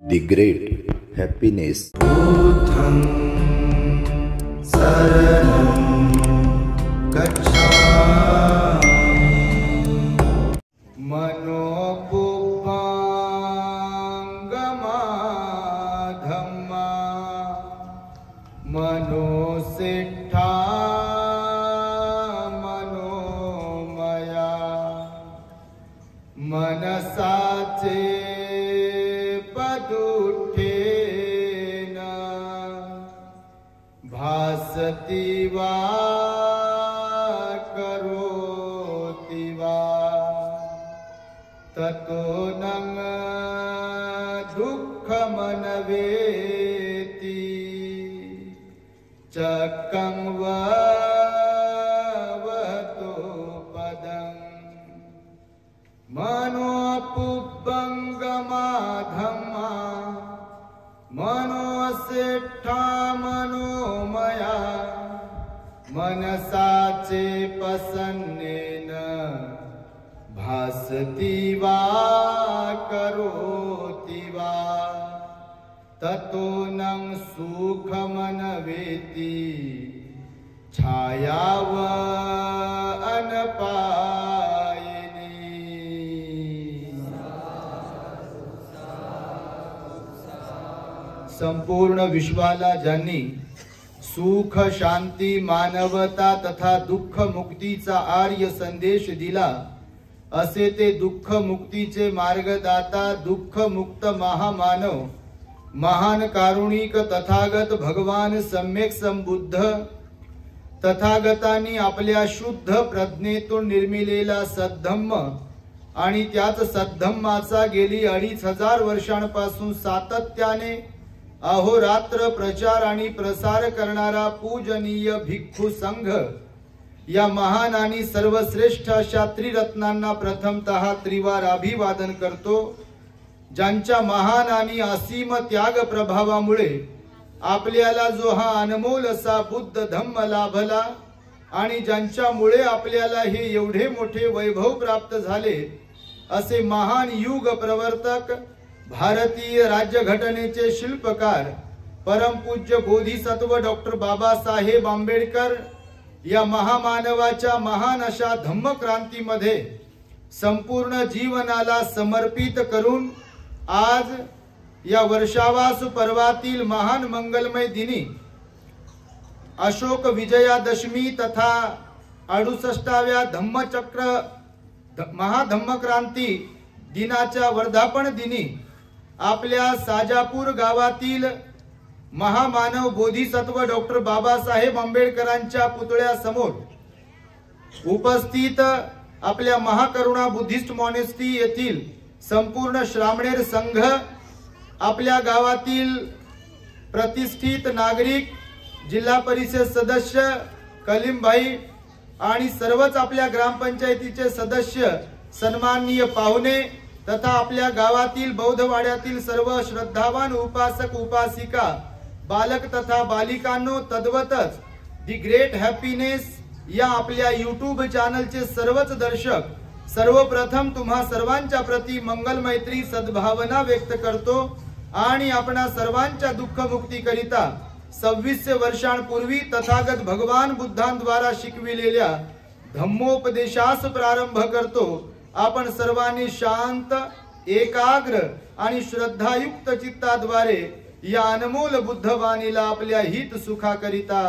The great happiness. Buddham saranam gacchami manopupangama dhamma manosiddha manomaya manasache पदुठेना भासति वा करोति वा ततो नं दुःखमनवेति चक्कं वा वहतो पदं मनोपुब्बंगमा धम्मा मनोसिद्धा मनोमया मनसाचे पसन्नेन भासति वा करोति वा ततो नं सुखमनवेति छायाव अनपायिनी। संपूर्ण विश्वाला ज्यांनी सुख शांती मानवता तथा दुःख मुक्तीचा आर्य संदेश दिला असे ते दुःख मुक्तीचे मार्गदाता दुःख मुक्त महामानव महान कारुणिक तथागत भगवान सम्यक संबुद्ध तथागतांनी आपल्या शुद्ध प्रज्ञेतून निर्मिलेला सद्धम्म आणि त्याच सद्धम्माचा गेली 2500 वर्षांपासून सातत्याने अहोरात्र प्रचार आणि प्रसार करणारा पूजनीय भिक्खू संघ या महान आणि सर्वश्रेष्ठ अशा त्रिरत्नांना प्रथमतः त्रिवार अभिवादन करतो। ज्यांच्या महान आणि असीम त्याग प्रभावामुळे आपल्याला जो हा अनमोल असा बुद्ध धम्म लाभला आणि ज्यांच्यामुळे आपल्याला हे एवढे मोठे वैभव प्राप्त झाले असे महान युग प्रवर्तक भारतीय राज्यघटनेचे शिल्पकार परमपूज्य बोधिसत्व डॉक्टर बाबासाहेब आंबेडकर या महामानवाच्या महान अशा धम्मक्रांतीमध्ये संपूर्ण जीवनाला समर्पित करून आज या वर्षावास पर्वातील महान मंगलमय दिनी अशोक विजयादशमी तथा 68व्या धम्मचक्र महाधम्मक्रांती दिनाच्या वर्धापन दिनी आपल्या साजापूर गावातील महामानव बोधिसत्व डॉक्टर बाबासाहेब आंबेडकरांच्या पुतळ्यासमोर उपस्थित आपल्या महाकरुणा बुद्धिस्ट मॉनेस्ट्री येथील संपूर्ण श्रामणेर संघ आपल्या गावातील प्रतिष्ठित नागरिक जिल्हा परिषद सदस्य कलीमभाई आणि सर्वच आपल्या ग्रामपंचायतीचे सदस्य सन्माननीय पाहुणे तथा आपल्या गावातील बौद्धवाड्यातील सर्व श्रद्धावान उपासक उपासिका बालक तथा बालिकांनो तद्वतच दी ग्रेट हॅपीनेस या आपल्या यूट्यूब चॅनलचे सर्वच दर्शक सर्वप्रथम तुम्हा सर्वांच्या प्रती मंगल मैत्री सद्भावना व्यक्त करतो आणि आपणा सर्वांच्या दुःख मुक्ती करिता 2600 वर्षांपूर्वी तथागत भगवान बुद्धांद्वारा शिकविलेल्या धम्मोपदेशास प्रारंभ करतो। आपण सर्वांनी शांत एकाग्र आणि श्रद्धायुक्त चित्ताद्वारे या अनमोल बुद्धवाणीला आपल्या हित सुखाकरिता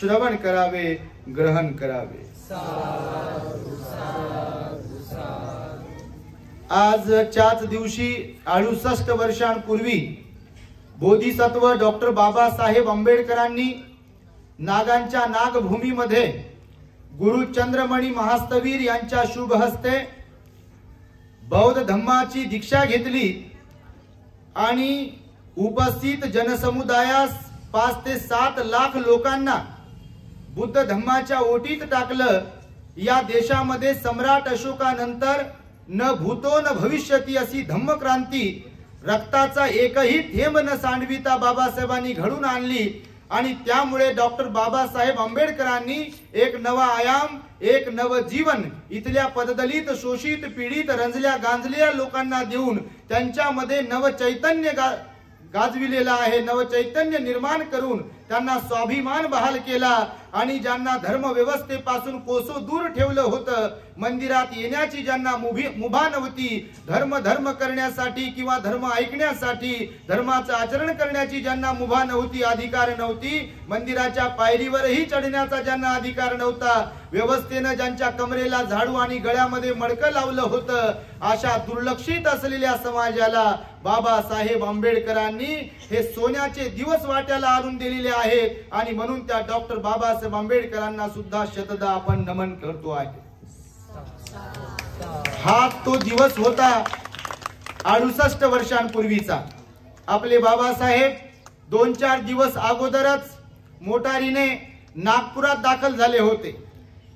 श्रवण करावे ग्रहण करावे। आजच्याच दिवशी 68 वर्षांपूर्वी बोधिसत्व डॉक्टर बाबासाहेब आंबेडकरांनी नागांच्या नागभूमीमध्ये गुरु चंद्रमणी महास्तवीर यांच्या शुभ हस्ते बौद्ध धम्माची दीक्षा घेतली आणि उपस्थित जनसमुदायास 5 ते 7 लाख लोकांना बुद्ध धम्माच्या ओटीत टाकलं। या देशामध्ये सम्राट अशोकानंतर न भूतो न भविष्यती अशी धम्मक्रांती रक्ताचा एकही थेंब न सांडविता बाबासाहेबांनी घडून आणली आणि त्यामुळे डॉक्टर बाबासाहेब आंबेडकरांनी एक नवा आयाम एक नव जीवन इथल्या पददलित शोषित पीडित रंजल्या गांजल्या लोकांना देऊन त्यांच्यामध्ये नव चैतन्य गाजविलेला आहे, नवचैतन्य निर्माण करून त्यांना स्वाभिमान बहाल केला आणि ज्यांना धर्म व्यवस्थेपासून कोसो दूर ठेवलं होतं, मंदिरात येण्याची ज्यांना मुभा नव्हती, धर्म करण्यासाठी किंवा धर्म ऐकण्यासाठी, धर्माचं आचरण करण्याची ज्यांना मुभा नव्हती, अधिकार नव्हती, मंदिराच्या पायरीवरही चढण्याचा ज्यांना अधिकार नव्हता, व्यवस्थेनं ज्यांच्या कमरेला झाडू आणि गळ्यामध्ये मडकं लावलं होतं, अशा दुर्लक्षित असलेल्या समाजाला बाबासाहेब आंबेडकरांनी हे सोन्याचे दिवस वाट्याला आणून दिलेले आहेत आणि म्हणून त्या डॉक्टर बाबासाहेब आंबेडकरांना सुद्धा शतदा आपण नमन करतो आहे। हा तो दिवस होता 68 वर्षांपूर्वीचा। आपले बाबासाहेब 2-4 दिवस अगोदरच मोटारीने नागपुरात दाखल झाले होते।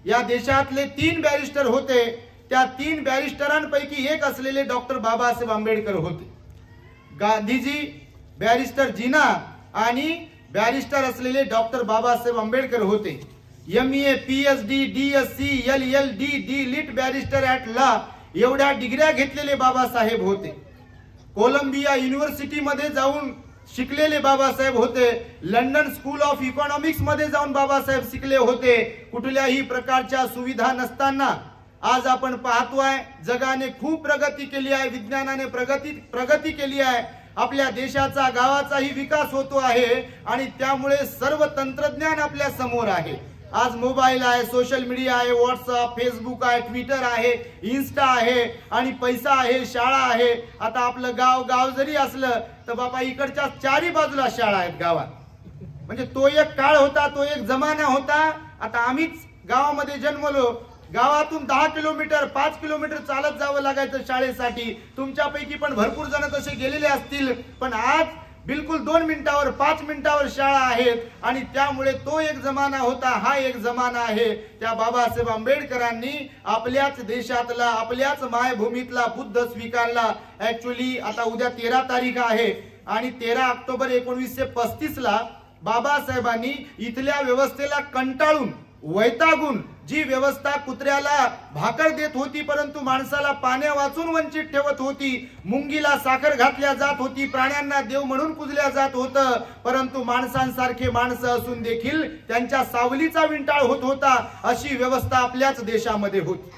या देशातले 3 बॅरिस्टर होते, त्या 3 बॅरिस्टरांपैकी एक असलेले डॉक्टर बाबासाहेब आंबेडकर होते। गांधीजी, बॅरिस्टर जीना आणि बॅरिस्टर असलेले डॉक्टर बाबासाहेब आंबेडकर होते। MA, PhD, DSc, LLD, D.Litt, barrister at law एवढ्या डिग्र्या घेतलेले बाबासाहेब होते। कोलंबिया युनिव्हर्सिटी मध्ये जाऊन शिकलेले बाबासाहेब होते। लंडन स्कूल ऑफ इकॉनॉमिक्स मध्ये जाऊन बाबासाहेब शिकले होते। कुठल्याही प्रकारच्या सुविधा नसताना आज आपण पाहतोय जगाने खूप प्रगती केली आहे, विज्ञानाने प्रगती केली आहे, आपल्या देशाचा गावाचाही विकास होतो आहे आणि त्यामुळे सर्व तंत्रज्ञान आपल्या समोर आहे। आज मोबाईल आहे, सोशल मीडिया आहे, व्हॉट्सअप, फेसबुक आहे, ट्विटर आहे, इन्स्टा आहे आणि पैसा आहे, शाळा आहे। आता आपलं गाव जरी असलं तर बाबा इकडच्या चारी बाजूला शाळा आहेत गावात। म्हणजे तो एक काळ होता, तो एक जमाना होता। आता आम्हीच गावामध्ये जन्मलो, गावातून 10 किलोमीटर 5 किलोमीटर चालत जावं लागायचं शाळेसाठी। तुमच्यापैकी पण भरपूर जण तसे गेलेले असतील, पण आज बिलकुल 2 मिनिटावर 5 मिनिटावर शाळा आहेत आणि त्यामुळे तो एक जमाना होता, हा एक जमाना आहे। त्या बाबासाहेब आंबेडकरांनी आपल्याच देशातला, आपल्याच मायभूमीतला बुद्ध स्वीकारला। ऍक्च्युअली आता उद्या 13 तारीख आहे आणि 13 ऑक्टोबर 1935 ला बाबासाहेबांनी इथल्या व्यवस्थेला कंटाळून, वैतागून, जी व्यवस्था कुत्र्याला भाकर देत होती परंतु माणसाला पाण्या वाचून वंचित ठेवत होती, मुंगीला साखर घातल्या जात होती, प्राण्यांना देव म्हणून पूजल्या जात होतं, परंतु माणसांसारखे माणसं असून देखील त्यांच्या सावलीचा विंटाळ होत होता, अशी व्यवस्था आपल्याच देशामध्ये होती।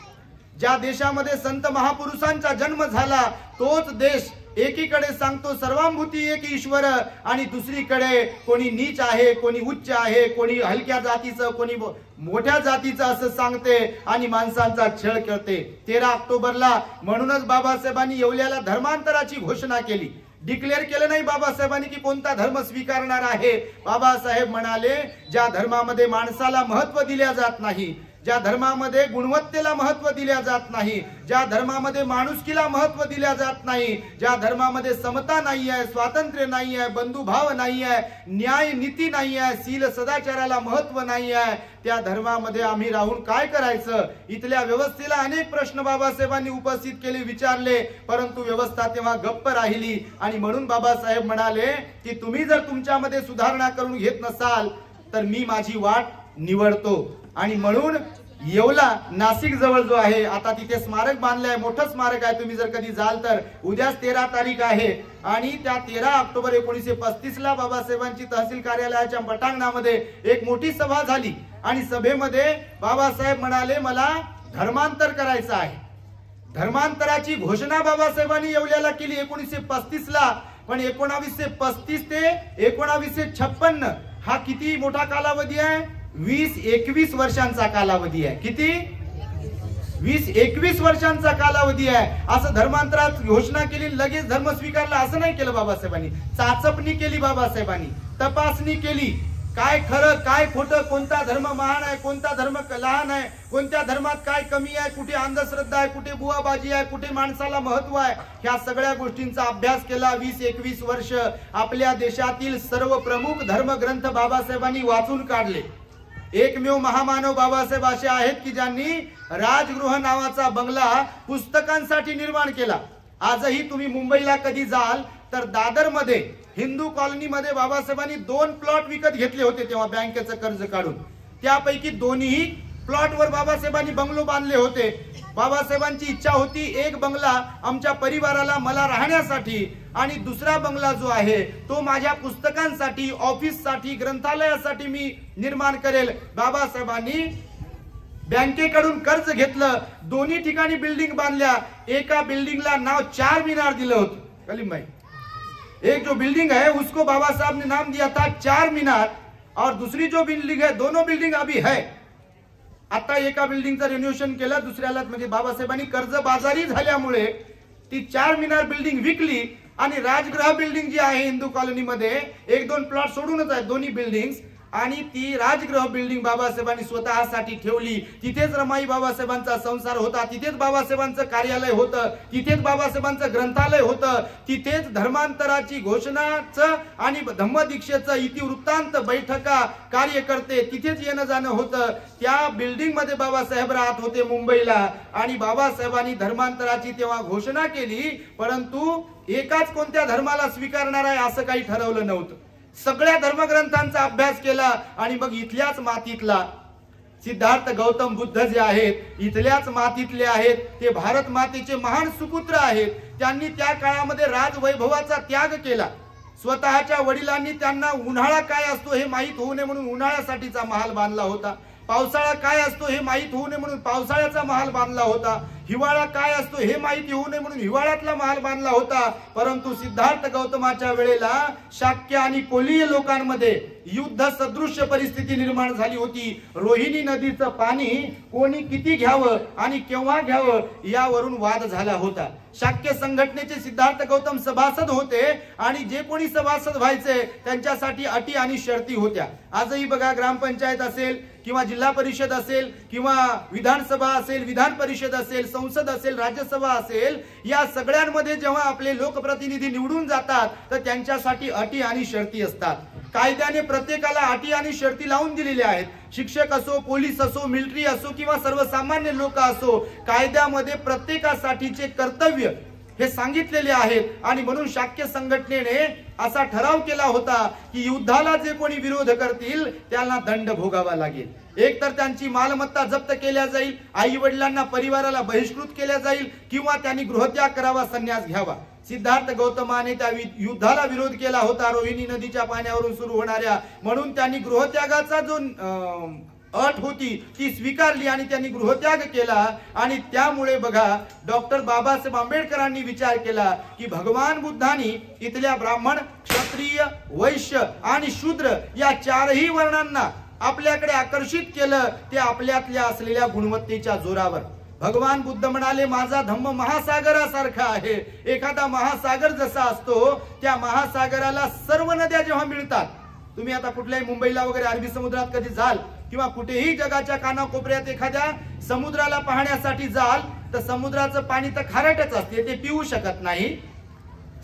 ज्या देशामध्ये संत महापुरुषांचा जन्म झाला तोच देश एकीकडे सांगतो सर्वांभूती एक ईश्वर आणि दुसरीकडे कोणी नीच आहे, कोणी उच्च आहे, कोणी हलक्या जातीचं, कोणी मोठ्या जातीचं असं सांगते आणि माणसांचा छळ करते। 13 ऑक्टोबरला म्हणूनच बाबासाहेबांनी येवल्याला धर्मांतराची घोषणा केली। डिक्लेअर केलं नाही बाबासाहेबांनी की कोणता धर्म स्वीकारणार आहे। बाबासाहेब म्हणाले ज्या धर्मामध्ये माणसाला महत्व दिल्या जात नाही, ज्या धर्मामध्ये गुणवत्तेला महत्व दिल्या जात नाही, ज्या धर्मामध्ये माणुसकीला महत्व दिल्या जात नाही, ज्या धर्मामध्ये समता नाही आहे, स्वातंत्र्य नाही आहे, बंधुभाव नाही आहे, न्याय नीती नाही आहे, शील सदाचाराला महत्व नाही आहे, त्या धर्मामध्ये आम्ही राहून काय करायचं। इथल्या व्यवस्थेला अनेक प्रश्न बाबासाहेबांनी उपस्थित केले, विचारले, परंतु व्यवस्था तेव्हा गप्प राहिली आणि म्हणून बाबासाहेब म्हणाले की तुम्ही जर तुमच्यामध्ये सुधारणा करून घेत नसाल तर मी माझी वाट निवडतो। आणि म्हणून येवला नाशिक जवळ जो आहे, आता तिथे स्मारक बांधले आहे, मोठं स्मारक आहे, तुम्ही जर कधी जाल तर उद्याच 13 तारीख आहे आणि त्या 13 ऑक्टोबर 1935 ला बाबासाहेबांची तहसील कार्यालयाच्या पटांगणामध्ये एक मोठी सभा झाली आणि सभेमध्ये बाबासाहेब म्हणाले मला धर्मांतर करायचं आहे। धर्मांतराची घोषणा बाबासाहेबांनी येवल्याला केली 1935 ला, पण 1935 ते 1956 हा किती मोठा कालावधी आहे, 20-21 वर्षांचा कालावधी आहे। किती? 20-21 वर्षांचा कालावधी आहे। असं धर्मांतरात घोषणा केली, लगेच धर्म स्वीकारला असं नाही केलं बाबासाहेबांनी। चाचपणी केली बाबासाहेबांनी, तपासणी केली, काय खरं काय खोटं, कोणता धर्म महान आहे, कोणता धर्म लहान आहे, कोणत्या धर्मात काय कमी आहे, कुठे अंधश्रद्धा आहे, कुठे बुवाबाजी आहे, कुठे माणसाला महत्व आहे, ह्या सगळ्या गोष्टींचा अभ्यास केला। 20-21 वर्ष आपल्या देशातील सर्व प्रमुख धर्मग्रंथ बाबासाहेबांनी वाचून काढले। एकमेव महामानव बाबासाहेब असे आहेत की ज्यांनी राजगृह नावाचा बंगला पुस्तकांसाठी निर्माण केला। आजही तुम्ही मुंबईला कधी जाल तर दादर मध्ये हिंदू कॉलनी मध्ये बाबासाहेबांनी 2 प्लॉट विकत घेतले होते तेव्हा बँकेचं कर्ज काढून, त्यापैकी दोन्ही प्लॉटवर बाबासाहेबांनी बंगलो बांधले होते। बाबासाहेबांची इच्छा होती एक बंगला आमच्या परिवाराला, मला राहण्यासाठी आणि दुसरा बंगला जो आहे तो माझ्या पुस्तकांसाठी, ऑफिससाठी, ग्रंथालयासाठी मी निर्माण करेल. बाबासाहेबांनी बँकेकडून कर्ज घेतलं, दोन्ही ठिकाणी बिल्डिंग बांधल्या. एका बिल्डिंगला नाव चार मीनार दिलं होतं. कलीम भाई, एक जो बिल्डिंग है उसको बाबा साहब ने नाम दिया था चार मीनार, और दूसरी जो बिल्डिंग है, दोनों बिल्डिंग अभी है. आता एका बिल्डिंगचं रिनोव्हेशन केलं, दुसऱ्याला म्हणजे बाबासाहेबांनी कर्जबाजारी झाल्यामुळे ती चार मीनार बिल्डिंग विकली आणि राजगृह बिल्डिंग जी आहे हिंदू कॉलनीमध्ये, एक दोन प्लॉट सोडूनच आहेत दोन्ही बिल्डिंग्स, आणि ती राजगृह बिल्डिंग बाबासाहेबांनी स्वतःसाठी ठेवली. तिथेच रमाई बाबासाहेबांचा संसार होता, तिथेच बाबासाहेबांचं कार्यालय होतं, तिथेच बाबासाहेबांचं ग्रंथालय होतं, तिथेच धर्मांतराची घोषणाचं आणि धम्मदीक्षेचं इतिवृत्तांत, बैठका, कार्यकर्ते तिथेच येणं जाणं होतं. त्या बिल्डिंग मध्ये बाबासाहेब राहत होते मुंबईला, आणि बाबासाहेबांनी धर्मांतराची तेव्हा घोषणा केली, परंतु एकाच कोणत्या धर्माला स्वीकारणार आहे असं काही ठरवलं नव्हतं. सगळ्या धर्मग्रंथांचा अभ्यास केला, आणि मग इथल्याच मातीतला सिद्धार्थ गौतम बुद्ध जे आहेत इथल्याच मातीतले आहेत, ते भारत मातेचे महान सुपुत्र आहेत. त्यांनी त्या काळामध्ये राजवैभवाचा त्याग केला. स्वतःच्या वडिलांनी त्यांना उन्हाळा काय असतो हे माहीत होऊ नये म्हणून उन्हाळ्यासाठीचा महाल बांधला होता, पावसाळा काय असतो हे माहीत होऊ नये म्हणून पावसाळ्याचा महाल बांधला होता, हिवाळा काय असतो हे माहिती होऊ नये म्हणून हिवाळ्यातला महाल बांधला होता. परंतु सिद्धार्थ गौतमाच्या वेळेला शाक्य आणि कोलीय लोकांमध्ये युद्ध सदृश्य परिस्थिती निर्माण झाली होती. रोहिणी नदीचं पाणी कोणी किती घ्यावं आणि केव्हा घ्यावं यावरून वाद झाला होता. शाक्य संघटनेचे सिद्धार्थ गौतम सभासद होते, आणि जे कोणी सभासद व्हायचे त्यांच्यासाठी अटी आणि शर्ती होत्या. आजही बघा, ग्रामपंचायत असेल किंवा जिल्हा परिषद असेल किंवा विधानसभा असेल, विधान परिषद असेल, संसद असेल, राज्यसभा असेल, या सगळ्यांमध्ये जेव्हा आपले लोकप्रतिनिधी निवडून जातात तर त्यांच्यासाठी अटी आणि शर्ती असतात. कायद्याने प्रत्येकाला अटी आणि शर्ती लावून दिलेल्या आहेत. शिक्षक असो, पोलीस असो, मिलिटरी असो किंवा सर्वसामान्य लोक असो, कायद्यामध्ये प्रत्येकासाठीचे कर्तव्य हे सांगितलेले आहेत. आणि म्हणून शाक्य संघटनेने असा ठराव केला होता की युद्धाला जे कोणी विरोध करतील त्यांना दंड भोगावा लागेल. एक तर त्यांची मालमत्ता जप्त केल्या जाईल, आई वडिलांना, परिवाराला बहिष्कृत केल्या जाईल, किंवा त्यांनी गृहत्याग करावा, संन्यास घ्यावा. सिद्धार्थ गौतमाने त्या युद्धाला विरोध केला होता, रोहिणी नदीच्या पाण्यावरून सुरू होणाऱ्या, म्हणून त्यांनी गृहत्यागाचा जो अट होती ती स्वीकारली आणि त्यांनी गृहत्याग केला. आणि त्यामुळे बघा, डॉक्टर बाबासाहेब आंबेडकरांनी विचार केला की भगवान बुद्धांनी इथल्या ब्राह्मण, क्षत्रिय, वैश्य आणि शूद्र या चारही वर्णांना आपल्याकडे आकर्षित केलं, ते आपल्यातल्या असलेल्या गुणवत्तेच्या जोरावर. भगवान बुद्ध म्हणाले, माझा धम्म महासागरासारखा आहे. एखादा महासागर जसा असतो, त्या महासागराला सर्व नद्या जेव्हा मिळतात, तुम्ही आता कुठल्याही मुंबईला वगैरे अरबी समुद्रात कधी जाल किंवा कुठेही जगाच्या कानाकोपऱ्यात एखाद्या समुद्राला पाहण्यासाठी जाल तर समुद्राचं पाणी तर खारटच असते, ते पिऊ शकत नाही.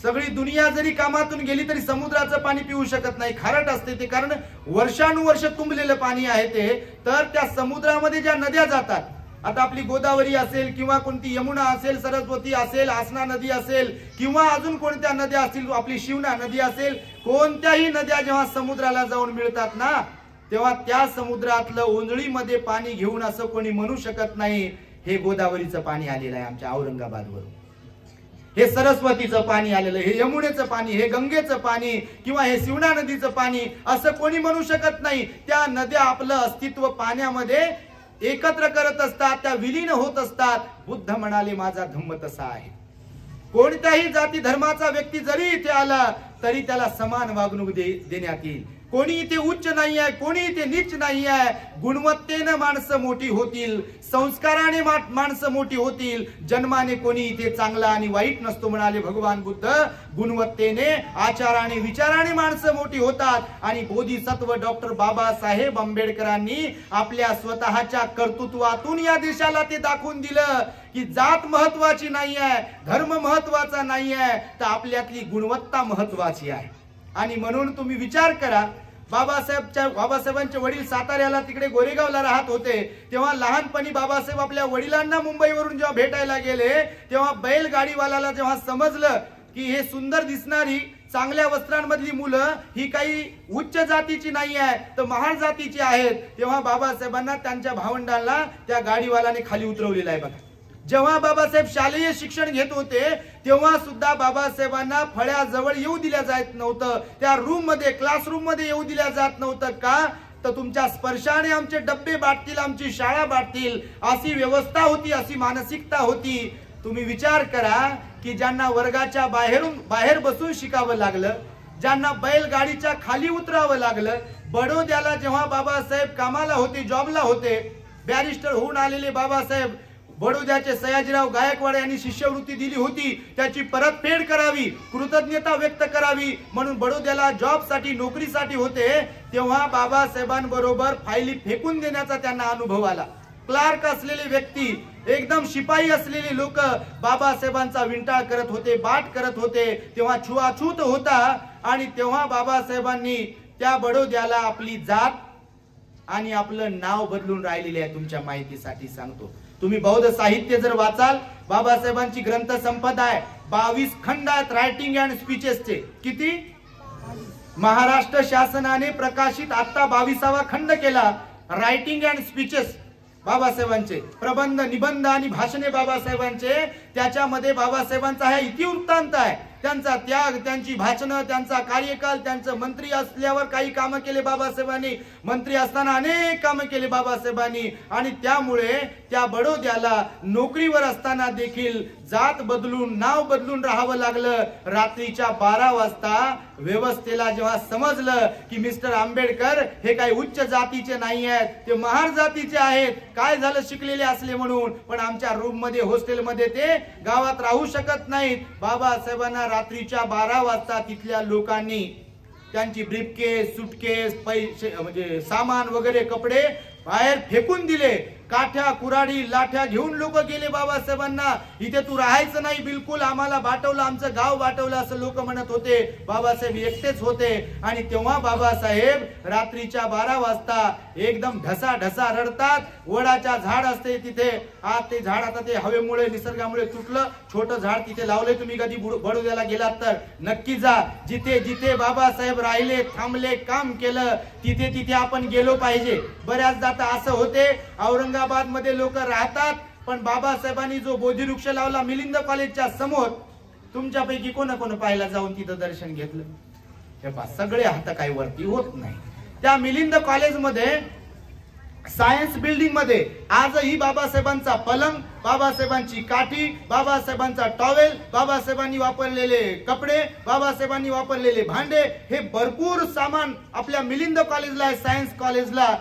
सगळी दुनिया जरी कामातून गेली तरी समुद्राचं पाणी पिऊ शकत नाही, खारट असते ते, कारण वर्षानुवर्ष तुंबलेलं पाणी आहे ते. तर त्या समुद्रामध्ये ज्या नद्या जातात, आता आपली गोदावरी असेल किंवा कोणती यमुना असेल, सरस्वती असेल, आसना नदी असेल किंवा अजून कोणत्या नद्या असतील, आपली शिवना नदी असेल, कोणत्याही नद्या जेव्हा समुद्राला जाऊन मिळतात ना, तेव्हा त्या समुद्रातलं ओंजळीमध्ये पाणी घेऊन असं कोणी म्हणू शकत नाही हे गोदावरीचं पाणी आलेलं आहे आमच्या औरंगाबादवरून, हे सरस्वतीचं पाणी आलेलं, हे यमुनेचं पाणी, हे गंगेचं पाणी किंवा हे शिवना नदीचं पाणी, असं कोणी म्हणू शकत नाही. त्या नद्या आपलं अस्तित्व पाण्यामध्ये एकत्र करत असतात, त्या विलीन होत असतात. बुद्ध म्हणाले, माझा धम्म तसा आहे. कोणत्याही जाती धर्माचा व्यक्ती जरी इथे आला तरी त्याला समान वागणूक देण्यात येईल. कोणी इथे उच्च नाही आहे, कोणी इथे नीच नाही आहे. गुणवत्तेने माणसं मोठी होतील, संस्काराने माणसं मोठी होतील. जन्माने कोणी इथे चांगला आणि वाईट नसतो म्हणाले भगवान बुद्ध. गुणवत्तेने, आचाराने, विचाराने माणसं मोठी होतात. आणि बोधिसत्व डॉक्टर बाबासाहेब आंबेडकरांनी आपल्या स्वतःच्या कर्तृत्वातून या देशाला ते दाखवून दिलं की जात महत्वाची नाही आहे, धर्म महत्वाचा नाही आहे, तर आपल्यातली गुणवत्ता महत्वाची आहे. आणि म्हणून तुम्ही विचार करा, बाबासाहेबांचे वडील साताऱ्याला तिकडे गोरेगावला राहत होते, तेव्हा लहानपणी बाबासाहेब आपल्या वडिलांना मुंबईवरून जेव्हा भेटायला गेले तेव्हा बैलगाडीवाल्याला जेव्हा समजलं की हे सुंदर दिसणारी, चांगल्या वस्त्रांमधली मुलं ही काही उच्च जातीची नाही आहे तर महान जातीची आहेत, तेव्हा बाबासाहेबांना त्यांच्या भावंडांना त्या गाडीवाल्याने खाली उतरवलेलं आहे बघा. जेव्हा बाबासाहेब शालेय शिक्षण घेत होते तेव्हा सुद्धा बाबासाहेबांना फळ्याजवळ येऊ दिल्या जात नव्हतं, त्या रूम मध्ये क्लासरूम मध्ये येऊ दिल्या जात नव्हतं. का तर तुमच्या स्पर्शाने आमचे डब्बे बाटतील, आमची शाळा बाटतील, अशी व्यवस्था होती, अशी मानसिकता होती. तुम्ही विचार करा की ज्यांना वर्गाच्या बाहेर बसून शिकावं लागलं, ज्यांना बैलगाडीच्या खाली उतरावं लागलं, बडोद्याला जेव्हा बाबासाहेब कामाला होते, जॉबला होते, बॅरिस्टर होऊन आलेले बाबासाहेब, बडोद्याचे सयाजीराव गायकवाड यांनी शिष्यवृत्ती दिली होती, त्याची परतफेड करावी, कृतज्ञता व्यक्त करावी म्हणून बडोद्याला जॉबसाठी नोकरीसाठी होते, तेव्हा बाबासाहेबांबरोबर फायली फेकून देण्याचा त्यांना अनुभव आला. क्लार्क असलेले व्यक्ती, एकदम शिपाई असलेले लोक बाबासाहेबांचा विंटाळ करत होते, बाट करत होते, तेव्हा छुआछूत होता. आणि तेव्हा बाबासाहेबांनी त्या बडोद्याला आपली जात आणि आपलं नाव बदलून राहिलेले आहे. तुमच्या माहितीसाठी सांगतो, तुम्ही बौद्ध साहित्य जर वाचाल, बाबासाहेबांची ग्रंथ संपदा आहे, 22 खंड आहेत रायटिंग अँड स्पीचेसचे. किती? महाराष्ट्र शासनाने प्रकाशित आता 22वा खंड केला रायटिंग अँड स्पीचेस बाबासाहेबांचे, प्रबंध, निबंध आणि भाषणे बाबासाहेबांचे. त्याच्यामध्ये बाबासाहेबांचा हा इतिवृत्तांत आहे, त्यांचा त्याग, त्यांची भाषणं, त्यांचा कार्यकाल, त्यांचं मंत्री असल्यावर काही कामं केले बाबासाहेबांनी, मंत्री असताना अनेक कामं केले बाबासाहेबांनी. आणि त्यामुळे त्या बडोद्याला नोकरीवर असताना देखील जात बदलून, नाव बदलून राहावं लागलं. रात्रीच्या 12 वाजता व्यवस्थेला जेव्हा समजलं की मिस्टर आंबेडकर हे काही उच्च जातीचे नाही आहेत, ते महार जातीचे आहेत, काय झालं शिकलेले असले म्हणून, पण आमच्या रूम मध्ये, हॉस्टेल मध्ये ते गावात राहू शकत नाहीत. बाबासाहेबांना रात्रीच्या 12 वाजता तिथल्या लोकांनी त्यांची ब्रीफकेस, सुटकेस, पैसे म्हणजे सामान वगैरे कपडे बाहेर फेकून दिले. काठ्या, कुऱ्हाडी, लाठ्या घेऊन लोक गेले बाबासाहेबांना, इथे तू राहायचं नाही बिलकुल, आम्हाला बाटवलं, आमचं गाव बाटवलं असं लोक म्हणत होते. बाबासाहेब एकटेच होते. आणि तेव्हा बाबासाहेब रात्रीच्या 12 वाजता एकदम ढसा ढसा रडतात. वडाच्या झाड असते तिथे, आज ते झाड आता ते हवेमुळे, निसर्गामुळे तुटलं, छोटं झाड तिथे लावले. तुम्ही कधी बडोद्याला गेलात तर नक्की जा. जिथे जिथे बाबासाहेब राहिले, थांबले, काम केलं, तिथे तिथे आपण गेलो पाहिजे. बऱ्याचदा असं होते, औरंगाबाद मध्ये लोक राहतात, पण बाबासाहेबांनी जो बोधिवृक्ष लावला मिलिंद कॉलेजच्या समोर, तुमच्यापैकी कोण कोण पाहायला जाऊन तिथं दर्शन घेतलं? हे पहा, सगळे हात काही वरती होत नाही. त्या मिलिंद कॉलेज मध्ये, सायन्स बिल्डिंग मध्ये आजही बाबासाहेबांचा पलंग, बाबासाहेबांची काठी, बाबासाहेबांचा टॉवेल, बाबासाहेबांनी वापरलेले कपडे, बाबासाहेबांनी वापरलेले भांडे, हे भरपूर सामान आपल्या मिलिंद कॉलेजला आहे, सायन्स कॉलेजला.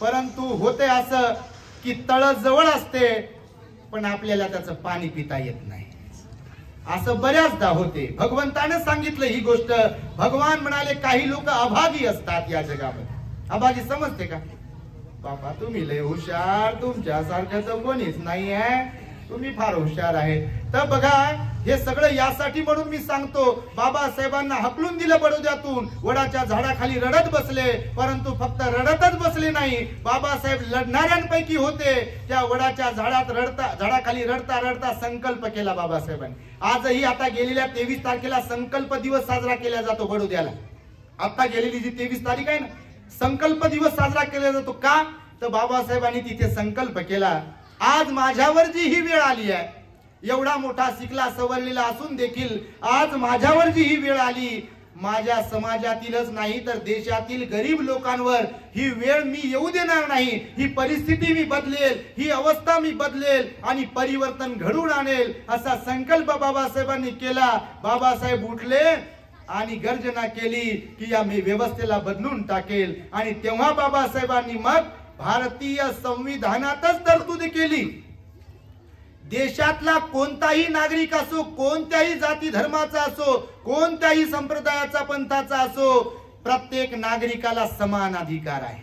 परंतु होते असं की तळ जवळ असते, पण आपल्याला त्याचं पाणी पिता येत नाही. असं बऱ्याचदा होते. भगवंताने सांगितलं ही गोष्ट. भगवान म्हणाले काही लोक अभागी असतात या जगामध्ये. अभागी समजते का? बाबा तुम्ही लय हुशार, तुमच्यासारखं तर कोणीच नाही आहे, तुम्ही फार हुशार आहे. तर बघा, हे सगळं यासाठी म्हणून मी सांगतो, बाबासाहेबांना हकलून दिलं बडोद्यातून, वडाच्या झाडाखाली रडत बसले, परंतु फक्त रडतच बसले नाही, बाबासाहेब लढणाऱ्यांपैकी होते. त्या वडाच्या झाडाखाली रडता रडता संकल्प केला बाबासाहेबांनी. आजही आता गेलेल्या 23 तारखेला संकल्प दिवस साजरा केला जातो बडोद्याला. आता गेलेली जी 23 तारीख आहे ना, संकल्प दिवस साजरा केला जातो. का? तर बाबासाहेबांनी तिथे संकल्प केला, आज माझ्यावर जी ही वेळ आली आहे, एवढा मोठा शिकला सवरलेला असून देखील आज माझ्यावर जी ही वेळ आली, माझ्या समाजातीलच नाही तर देशातील गरीब लोकांवर ही वेळ मी येऊ देणार नाही. ही परिस्थिती मी बदलेल, ही अवस्था मी बदलेल आणि परिवर्तन घडवून आणेल, असा संकल्प बाबासाहेबांनी केला. बाबासाहेब उठले आणि गर्जना केली की या मी व्यवस्थेला बदलून टाकेल. आणि तेव्हा बाबासाहेबांनी मग भारतीय संविधानातच तरतूद केली, देशातला कोणताही नागरिक असो, कोणत्याही जाती धर्माचा असो, कोणत्याही संप्रदायाचा पंथाचा असो, प्रत्येक नागरिकाला समान अधिकार आहे.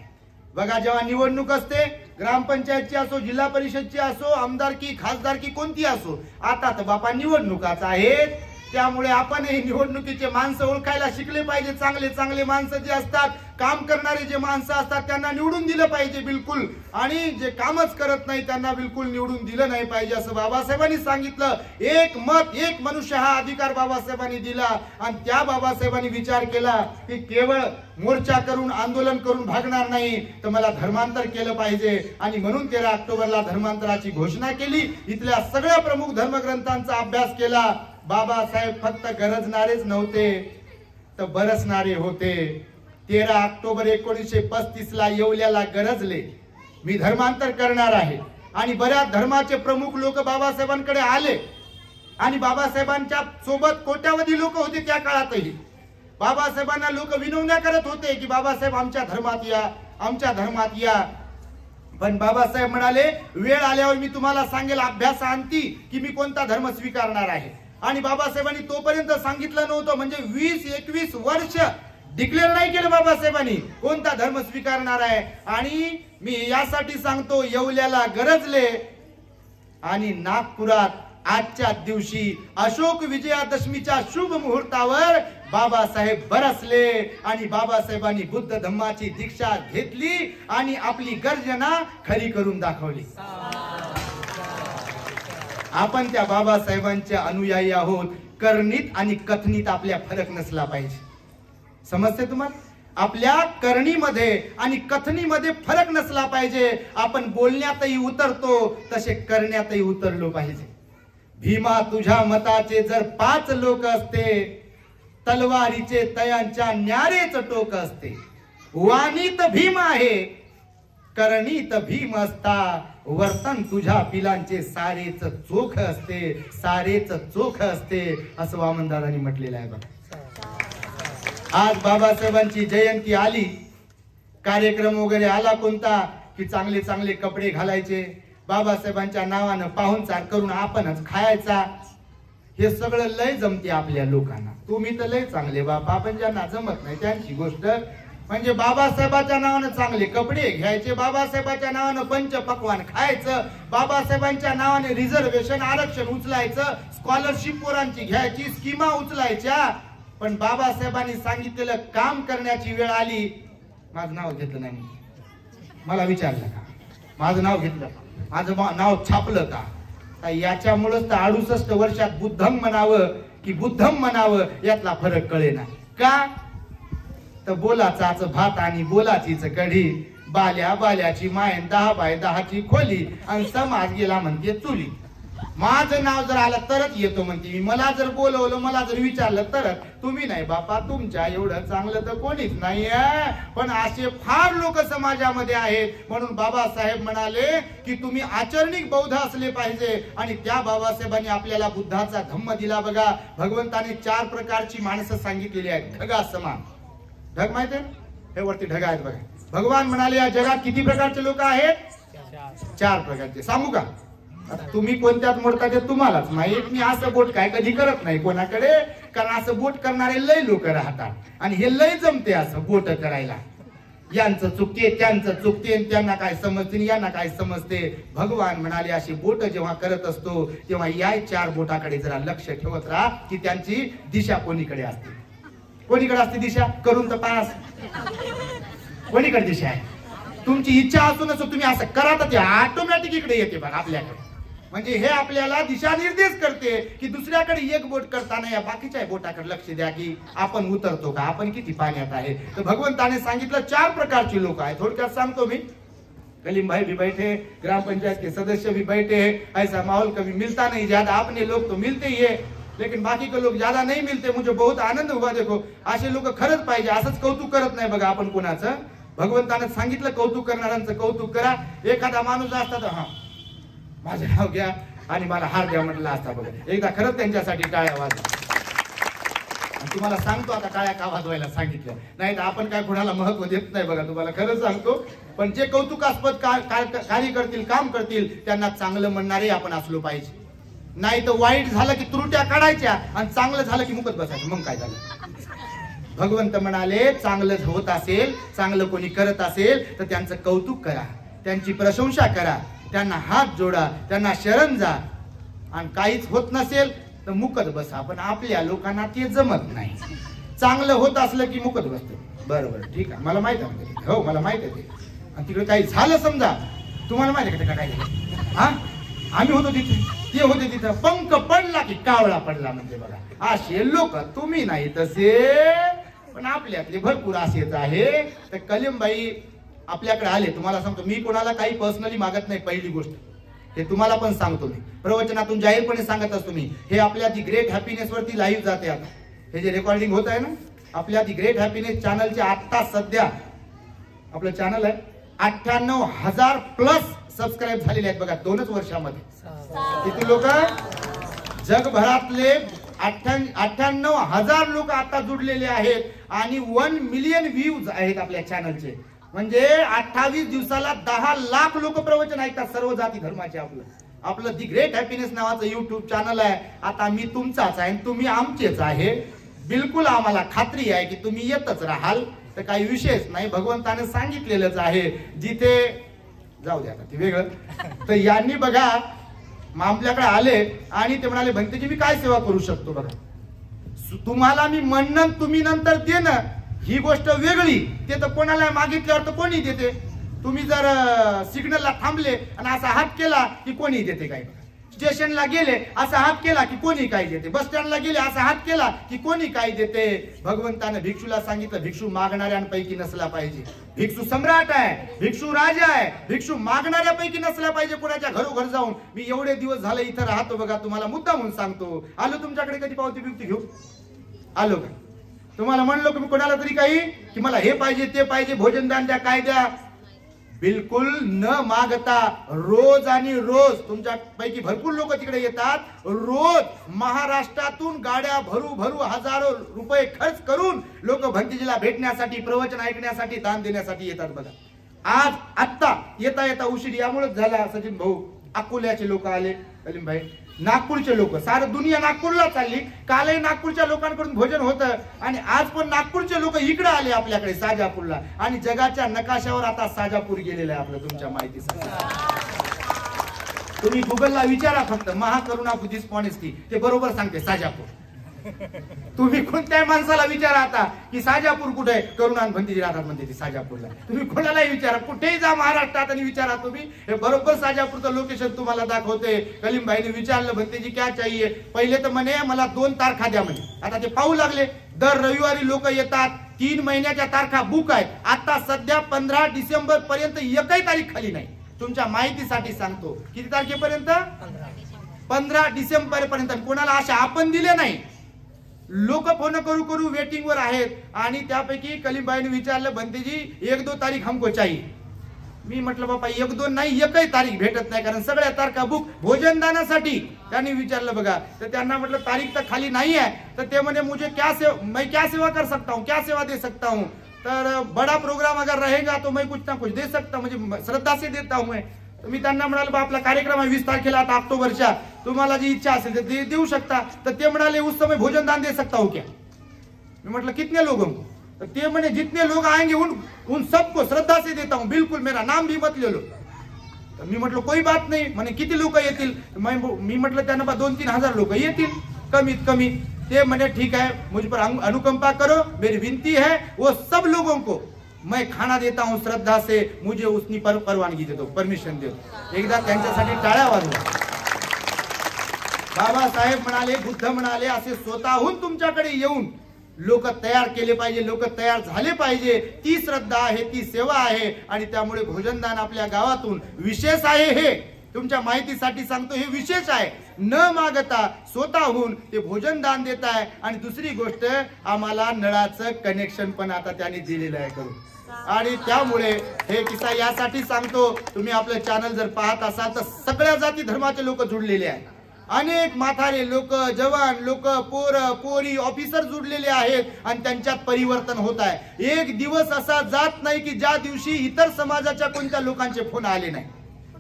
बघा, जेव्हा निवडणूक असते, ग्रामपंचायतची असो, जिल्हा परिषदची असो, आमदारकी, खासदारकी कोणती असो, आता तर बापा निवडणुकाच आहेत, त्यामुळे आपणही निवडणुकीचे माणसं ओळखायला शिकले पाहिजे. चांगले चांगले माणसं जे असतात, काम करणारे जे माणसं असतात त्यांना निवडून दिलं पाहिजे बिलकुल, आणि जे कामच करत नाही त्यांना बिलकुल निवडून दिलं नाही पाहिजे असं बाबासाहेबांनी सांगितलं. एक मत एक मनुष्य हा अधिकार बाबासाहेबांनी दिला, आणि त्या बाबासाहेबांनी विचार केला की केवळ मोर्चा करून आंदोलन करून भागणार नाही, तर मला धर्मांतर केलं पाहिजे. आणि म्हणून 13 ऑक्टोबरला धर्मांतराची घोषणा केली. इथल्या सगळ्या प्रमुख धर्मग्रंथांचा अभ्यास केला. बाबासाहेब फक्त गरजणारेच नव्हते तर बरसणारे होते. 13 ऑक्टोबर 1935 ला येवल्याला गरजले, मी धर्मांतर करणार आहे. आणि बऱ्याच धर्माचे प्रमुख लोक बाबासाहेबांकडे आले, आणि बाबासाहेबांच्या सोबत कोट्यावधी लोक होते त्या काळातही. बाबासाहेबांना लोक विनवण्या करत होते की बाबासाहेब आमच्या धर्मात या, आमच्या धर्मात या. पण बाबासाहेब म्हणाले वेळ आल्यावर मी तुम्हाला सांगेल अभ्यासांती की मी कोणता धर्म स्वीकारणार आहे. आणि बाबासाहेबांनी तोपर्यंत सांगितलं नव्हतं, म्हणजे 20-21 वर्ष डिक्लेअर नाही केलं बाबासाहेबांनी कोणता धर्म स्वीकारणार आहे. आणि मी यासाठी सांगतो, येवल्याला गरजले आणि नागपुरात आजच्या दिवशी अशोक विजयादशमीच्या शुभ मुहूर्तावर बाबासाहेब बरसले. आणि बाबासाहेबांनी बुद्ध धम्माची दीक्षा घेतली आणि आपली गर्जना खरी करून दाखवली. आपण त्या बाबासाहेबांचे अनुयायी आहोत. करणीत आणि कथनीत आपल्या फरक नसला पाहिजे. समजते तुम्हाला? आपल्या करणीमध्ये आणि कथनीमध्ये फरक नसला पाहिजे. आपण बोलण्यातही उतरतो तसे करण्यातही उतरलो पाहिजे. भीमा तुझ्या मताचे जर 5 लोक असते, तलवारीचे तयांच्या न्यारेच टोक असते. वाणीत भीम आहे, करणीत भीम असता, वर्तन तुझ्या पिलांचे सारेच चोख असते, सारेच चोख असते असं वामनदादांनी म्हटलेलं आहे बघा. आज बाबासाहेबांची जयंती आली, कार्यक्रम वगैरे आला कोणता की चांगले चांगले कपडे घालायचे, बाबासाहेबांच्या नावानं पाहुणचार करून आपणच खायचा. हे सगळं लय जमते आपल्या लोकांना. तुम्ही तर लय चांगले बाबा, पण ज्यांना जमत नाही त्यांची गोष्ट. म्हणजे बाबासाहेबाच्या नावानं चांगले कपडे घ्यायचे, बाबासाहेबाच्या नावानं पंचपक्वान खायचं, बाबासाहेबांच्या नावाने रिझर्वेशन आरक्षण उचलायचं, स्कॉलरशिप पोरांची घ्यायची, स्कीमा उचलायच्या. पण बाबासाहेबांनी सांगितलेलं काम करण्याची वेळ आली, माझं नाव घेतलं नाही. मला विचारलं का माझं नाव घेतलं, माझं नाव छापलं का? याच्यामुळेच तर 68 वर्षात बुद्धम म्हणावं की बुद्धम म्हणावं यातला फरक कळेना. का तर बोलाचाच भात आणि बोलाचीच कढी, बाल्या बाल्याची मायन 10 बाय 10ची खोली, आणि समाज गेला म्हणते चुली. माझं नाव जर आलं तरच येतो म्हणते मी. मला जर बोलवलं, मला जर विचारलं तरच. तुम्ही नाही बापा, तुमच्या एवढं चांगलं तर कोणीच नाही आहे. पण असे फार लोक समाजामध्ये आहेत. म्हणून बाबासाहेब म्हणाले की तुम्ही आचरणिक बौद्ध असले पाहिजे. आणि त्या बाबासाहेबांनी आपल्याला बुद्धाचा धम्म दिला बघा. भगवंताने 4 प्रकारची माणसं सांगितलेली आहेत. ढगा समान. ढग माहिती आहे? हे वरती ढगा आहेत बघा. भगवान म्हणाले या जगात किती प्रकारचे लोक आहेत? 4 प्रकारचे. सांगू का? तुम्ही कोणत्यात मोडता ते तुम्हालाच माहित. मी असं बोट काय कधी करत नाही कोणाकडे, कारण असं बोट करणारे लय लोक राहतात आणि हे लय जमते असं बोट करायला. यांचं चुकते, त्यांचं चुकते, त्यांना काय समजते, यांना काय समजते. भगवान म्हणाले अशी बोट जेव्हा करत असतो तेव्हा या 4 बोटाकडे जरा लक्ष ठेवत राहा की त्यांची दिशा कोणीकडे असते. कोणीकडे असते दिशा? करून तर पास. कोणीकडे दिशा आहे? तुमची इच्छा असून तुम्ही असं करा तर ते ऑटोमॅटिक इकडे येते बघा आपल्याकडे. म्हणजे हे आपल्याला दिशा निर्देश करते की दुसऱ्याकडे एक बोट करताना या बाकीच्या बोटाकडे लक्ष द्या की आपण उतरतो का, आपण किती पाण्यात आहे. तर भगवंताने सांगितलं 4 प्रकारची लोक आहेत. थोडक्यात सांगतो मी. कलीम भाई भी बैठे, ग्राम पंचायत के सदस्य भी बैठे हैं. ऐसा माहौल कभी मिलता नहीं ज्यादा. अपने लोग तो मिलते ही है लेकिन बाकी के लोग ज्यादा नहीं मिलते. मुझे बहुत आनंद हुआ. देखो असे लोक खरंच पाहिजे. असंच कौतुक करत नाही बघा आपण कोणाचं. भगवंताने सांगितलं कौतुक करणाऱ्यांचं कौतुक करा. एखादा माणूस असता तर हा माझं नाव घ्या आणि मला हार द्या म्हटलं असता बघा. एकदा खरंच त्यांच्यासाठी टाळ्या वाजवा. तुम्हाला सांगतो आता टाळ्या का वाजवायला सांगितलं नाही तर आपण काय कोणाला महत्व देत नाही बघा. तुम्हाला खरंच सांगतो. पण जे कौतुकास्पद कार्य करतील, काम करतील, त्यांना चांगलं म्हणणारे आपण असलो पाहिजे. नाही तर वाईट झालं की त्रुट्या काढायच्या आणि चांगलं झालं की मुकत बसायचं. मग काय झालं? भगवंत म्हणाले चांगलं होत असेल, चांगलं कोणी करत असेल तर त्यांचं कौतुक करा, त्यांची प्रशंसा करा, त्यांना हात जोडा, त्यांना शरण जा. आणि काहीच होत नसेल तर तर मुकत बसा, पण आपल्या लोकांना ते जमत नाही. चांगलं होत असलं की मुकत बसतं. बरोबर, ठीक आहे, मला माहित आहे, हो मला माहित आहे ते. आणि तिकडे काही झालं समजा, तुम्हाला माहिती आहे का काय झालं? हा, आम्ही होतो तिथे, ते होते तिथं, पंख पडला की कावळा पडला म्हणजे बघा, असे लोक तुम्ही नाही तसे, पण आपल्यातले भरपूर असेच आहे. तर कलीमबाई आपल्याकडे आले. तुम्हाला सांगतो, मी कोणाला काही पर्सनली मागत नाही. पहिली गोष्ट हे तुम्हाला पण सांगतो, मी प्रवचनातून जाहीरपणे सांगत असतो. मी हे आपल्या दी ग्रेट हॅपीनेस वरती लाईव्ह जाते. आता हे जे रेकॉर्डिंग होत आहे ना, आपल्या दी ग्रेट हॅपीनेस चॅनलचे आता सध्या आपलं चॅनल आहे 98,000 प्लस सबस्क्राईब झालेले आहेत बघा 2च वर्षामध्ये. किती लोक? जगभरातले 98,000 लोक आता जुडलेले आहेत आणि 1 मिलियन व्ह्यूज आहेत आपल्या चॅनलचे. म्हणजे 28 दिवसाला 10 लाख लोक प्रवचन ऐकतात, सर्व जाती धर्माचे. आपलं दी ग्रेट हॅपीनेस नावाचं युट्यूब चॅनल आहे. आता मी तुमचाच आहे, तुम्ही आमचेच आहे. बिलकुल आम्हाला खात्री आहे की तुम्ही येतच राहाल, तर काही विशेष नाही. भगवंताने सांगितलेलंच आहे, जिथे जाऊ द्या आता ते वेगळं. तर यांनी बघा आपल्याकडे आले आणि ते म्हणाले, भंतेजी मी काय सेवा करू शकतो? बघा, तुम्हाला मी म्हणणं तुम्ही नंतर देणं ही गोष्ट वेगळी. ते तर कोणाला मागितल्यावर तर कोणी देते. तुम्ही जर सिग्नलला थांबले आणि असा हात केला की कोणी देते काय? स्टेशनला गेले असा हात केला की कोणी काय देते? बस स्टँडला गेले असा हात केला की कोणी काय देते? भगवंताने भिक्षूला सांगितलं, भिक्षू मागणाऱ्यांपैकी नसला पाहिजे. भिक्षू सम्राट आहे, भिक्षू राजा आहे, भिक्षू मागणाऱ्यापैकी नसला पाहिजे. कोणाच्या घरोघर जाऊन. मी एवढे दिवस झाले इथं राहतो बघा, तुम्हाला मुद्दा म्हणून सांगतो. आलो तुमच्याकडे कधी पावती बिवती घेऊ? आलो का? तुम्हाला म्हणलो की मी कोणाला तरी काही की मला हे पाहिजे ते पाहिजे, भोजन दान द्या, काय द्या? बिलकुल न मागता रोज आणि रोज तुमच्यापैकी भरपूर लोक तिकडे येतात. रोज महाराष्ट्रातून गाड्या भरू भरू हजारो रुपये खर्च करून लोक भंतेजीला भेटण्यासाठी, प्रवचन ऐकण्यासाठी, दान देण्यासाठी येतात बघा. आज आत्ता येता येता उशीर यामुळेच झाला. सचिन भाऊ, अकोल्याचे लोक आले, कलीमभाई, नागपूरचे लोक, सारं दुनिया नागपूरला चालली. कालही नागपूरच्या लोकांकडून भोजन होतं आणि आज पण नागपूरचे लोक इकडे आले आपल्याकडे साजापूरला. आणि जगाच्या नकाशावर आता साजापूर गेलेलं आहे आपलं, तुमच्या माहितीसाठी. तुम्ही गुगलला विचारा फक्त, महाकरुणा बुद्धिस्ट मॉनेस्ट्री, ते बरोबर सांगते साजापूर. तुम्ही कोणत्याही माणसाला विचारा आता की साजापूर कुठे आहे, करुणा भंतेजी राहतात म्हणते ती साजापूरला. तुम्ही कोणालाही विचारा, कुठेही जा महाराष्ट्रात आणि विचारा तुम्ही, हे बरोबर साजापूरचं लोकेशन तुम्हाला दाखवते. कलीमभाईने विचारलं, भंतेजी क्या चाहिए? पहिले तर म्हणे मला 2 तारखा द्या म्हणे. आता ते पाहू लागले, दर रविवारी लोक येतात, 3 महिन्याच्या तारखा बुक आहेत. आता सध्या 15 डिसेंबर पर्यंत एकही तारीख खाली नाही. तुमच्या माहितीसाठी सांगतो, किती तारखेपर्यंत? 15 डिसेंबर पर्यंत. कोणाला आशा आपण दिले नाही. लोक फोन करू करू वेटिंग वर आहेत. आणि त्यापैकी कलीमबाईने विचारलं, भंतेजी 1-2 तारीख हमको चाहिए. मी म्हटलं बाबा 1-2 नाही, एकही तारीख भेटत नाही, कारण सगळ्या तारखा बुक भोजनदानासाठी. त्यांनी विचारलं बघा, तर त्यांना म्हटलं तारीख तर खाली नाही आहे. तर ते म्हणे मुझे मैं क्या सेवा कर सकता हूँ, क्या सेवा दे सकता हूँ? तर बड़ा प्रोग्राम अगर रहेगा तो मैं कुछ ना कुछ दे सकता, म्हणजे श्रद्धा से देता हूँ मैं. मी त्यांना म्हणाले, आपला कार्यक्रम आहे 20 तारखेला आता ऑक्टोबरच्या, तुम्हाला जी इच्छा असेल तर ते देऊ शकता. तर ते म्हणाले, उस समय भोजन दान दे सकता हूँ क्या? मी म्हटलं कितने लोगों को? तर ते म्हणे जितने लोग आएंगे उन सबको श्रद्धा से देता हूँ, बिल्कुल मेरा नाम भी मत ले लो. तर मी म्हटलं कोई बात नाही. म्हणे किती लोक येतील? मी म्हटलं त्यांना 2-3 हजार लोक येतील कमीत कमी. ते म्हणे ठीक है, मुझ पर अनुकंपा करो, मेरी विनती है, वो सब लोगों को मैं खाना देता हूं श्रद्धा से, मुझे उसनी परवानगी दे दो, परमिशन दे दो. एकदा त्यांच्यासाठी टाळ्या वाजवा. बाबासाहेब म्हणाले, बुद्ध म्हणाले, असे स्वतःहून तुमच्याकडे येऊन लोक तयार केले पाहिजे, लोक तयार झाले पाहिजे. ती श्रद्धा आहे, ती सेवा आहे. आणि त्यामुळे भोजनदान आपल्या गावातून विशेष आहे. हे तुमच्या माहितीसाठी सांगतो, हे विशेष आहे. न मागता स्वतःहून ते भोजनदान देत आहे. आणि दुसरी गोष्ट, आम्हाला नळाचं कनेक्शन पण आता त्यांनी दिलेलं आहे करून. आणि त्यामुळे हे किस्सा यासाठी सांगतो, तुम्ही आपलं चॅनल जर पाहत असाल तर सगळ्या जाती धर्माचे लोक जुडलेले आहेत. अनेक म्हातारे लोक, जवान लोक, पोरं पोरी, ऑफिसर जुडलेले आहेत. आणि त्यांच्यात परिवर्तन होत आहे. एक दिवस असा जात नाही की ज्या दिवशी इतर समाजाच्या कोणत्या लोकांचे फोन आले नाही.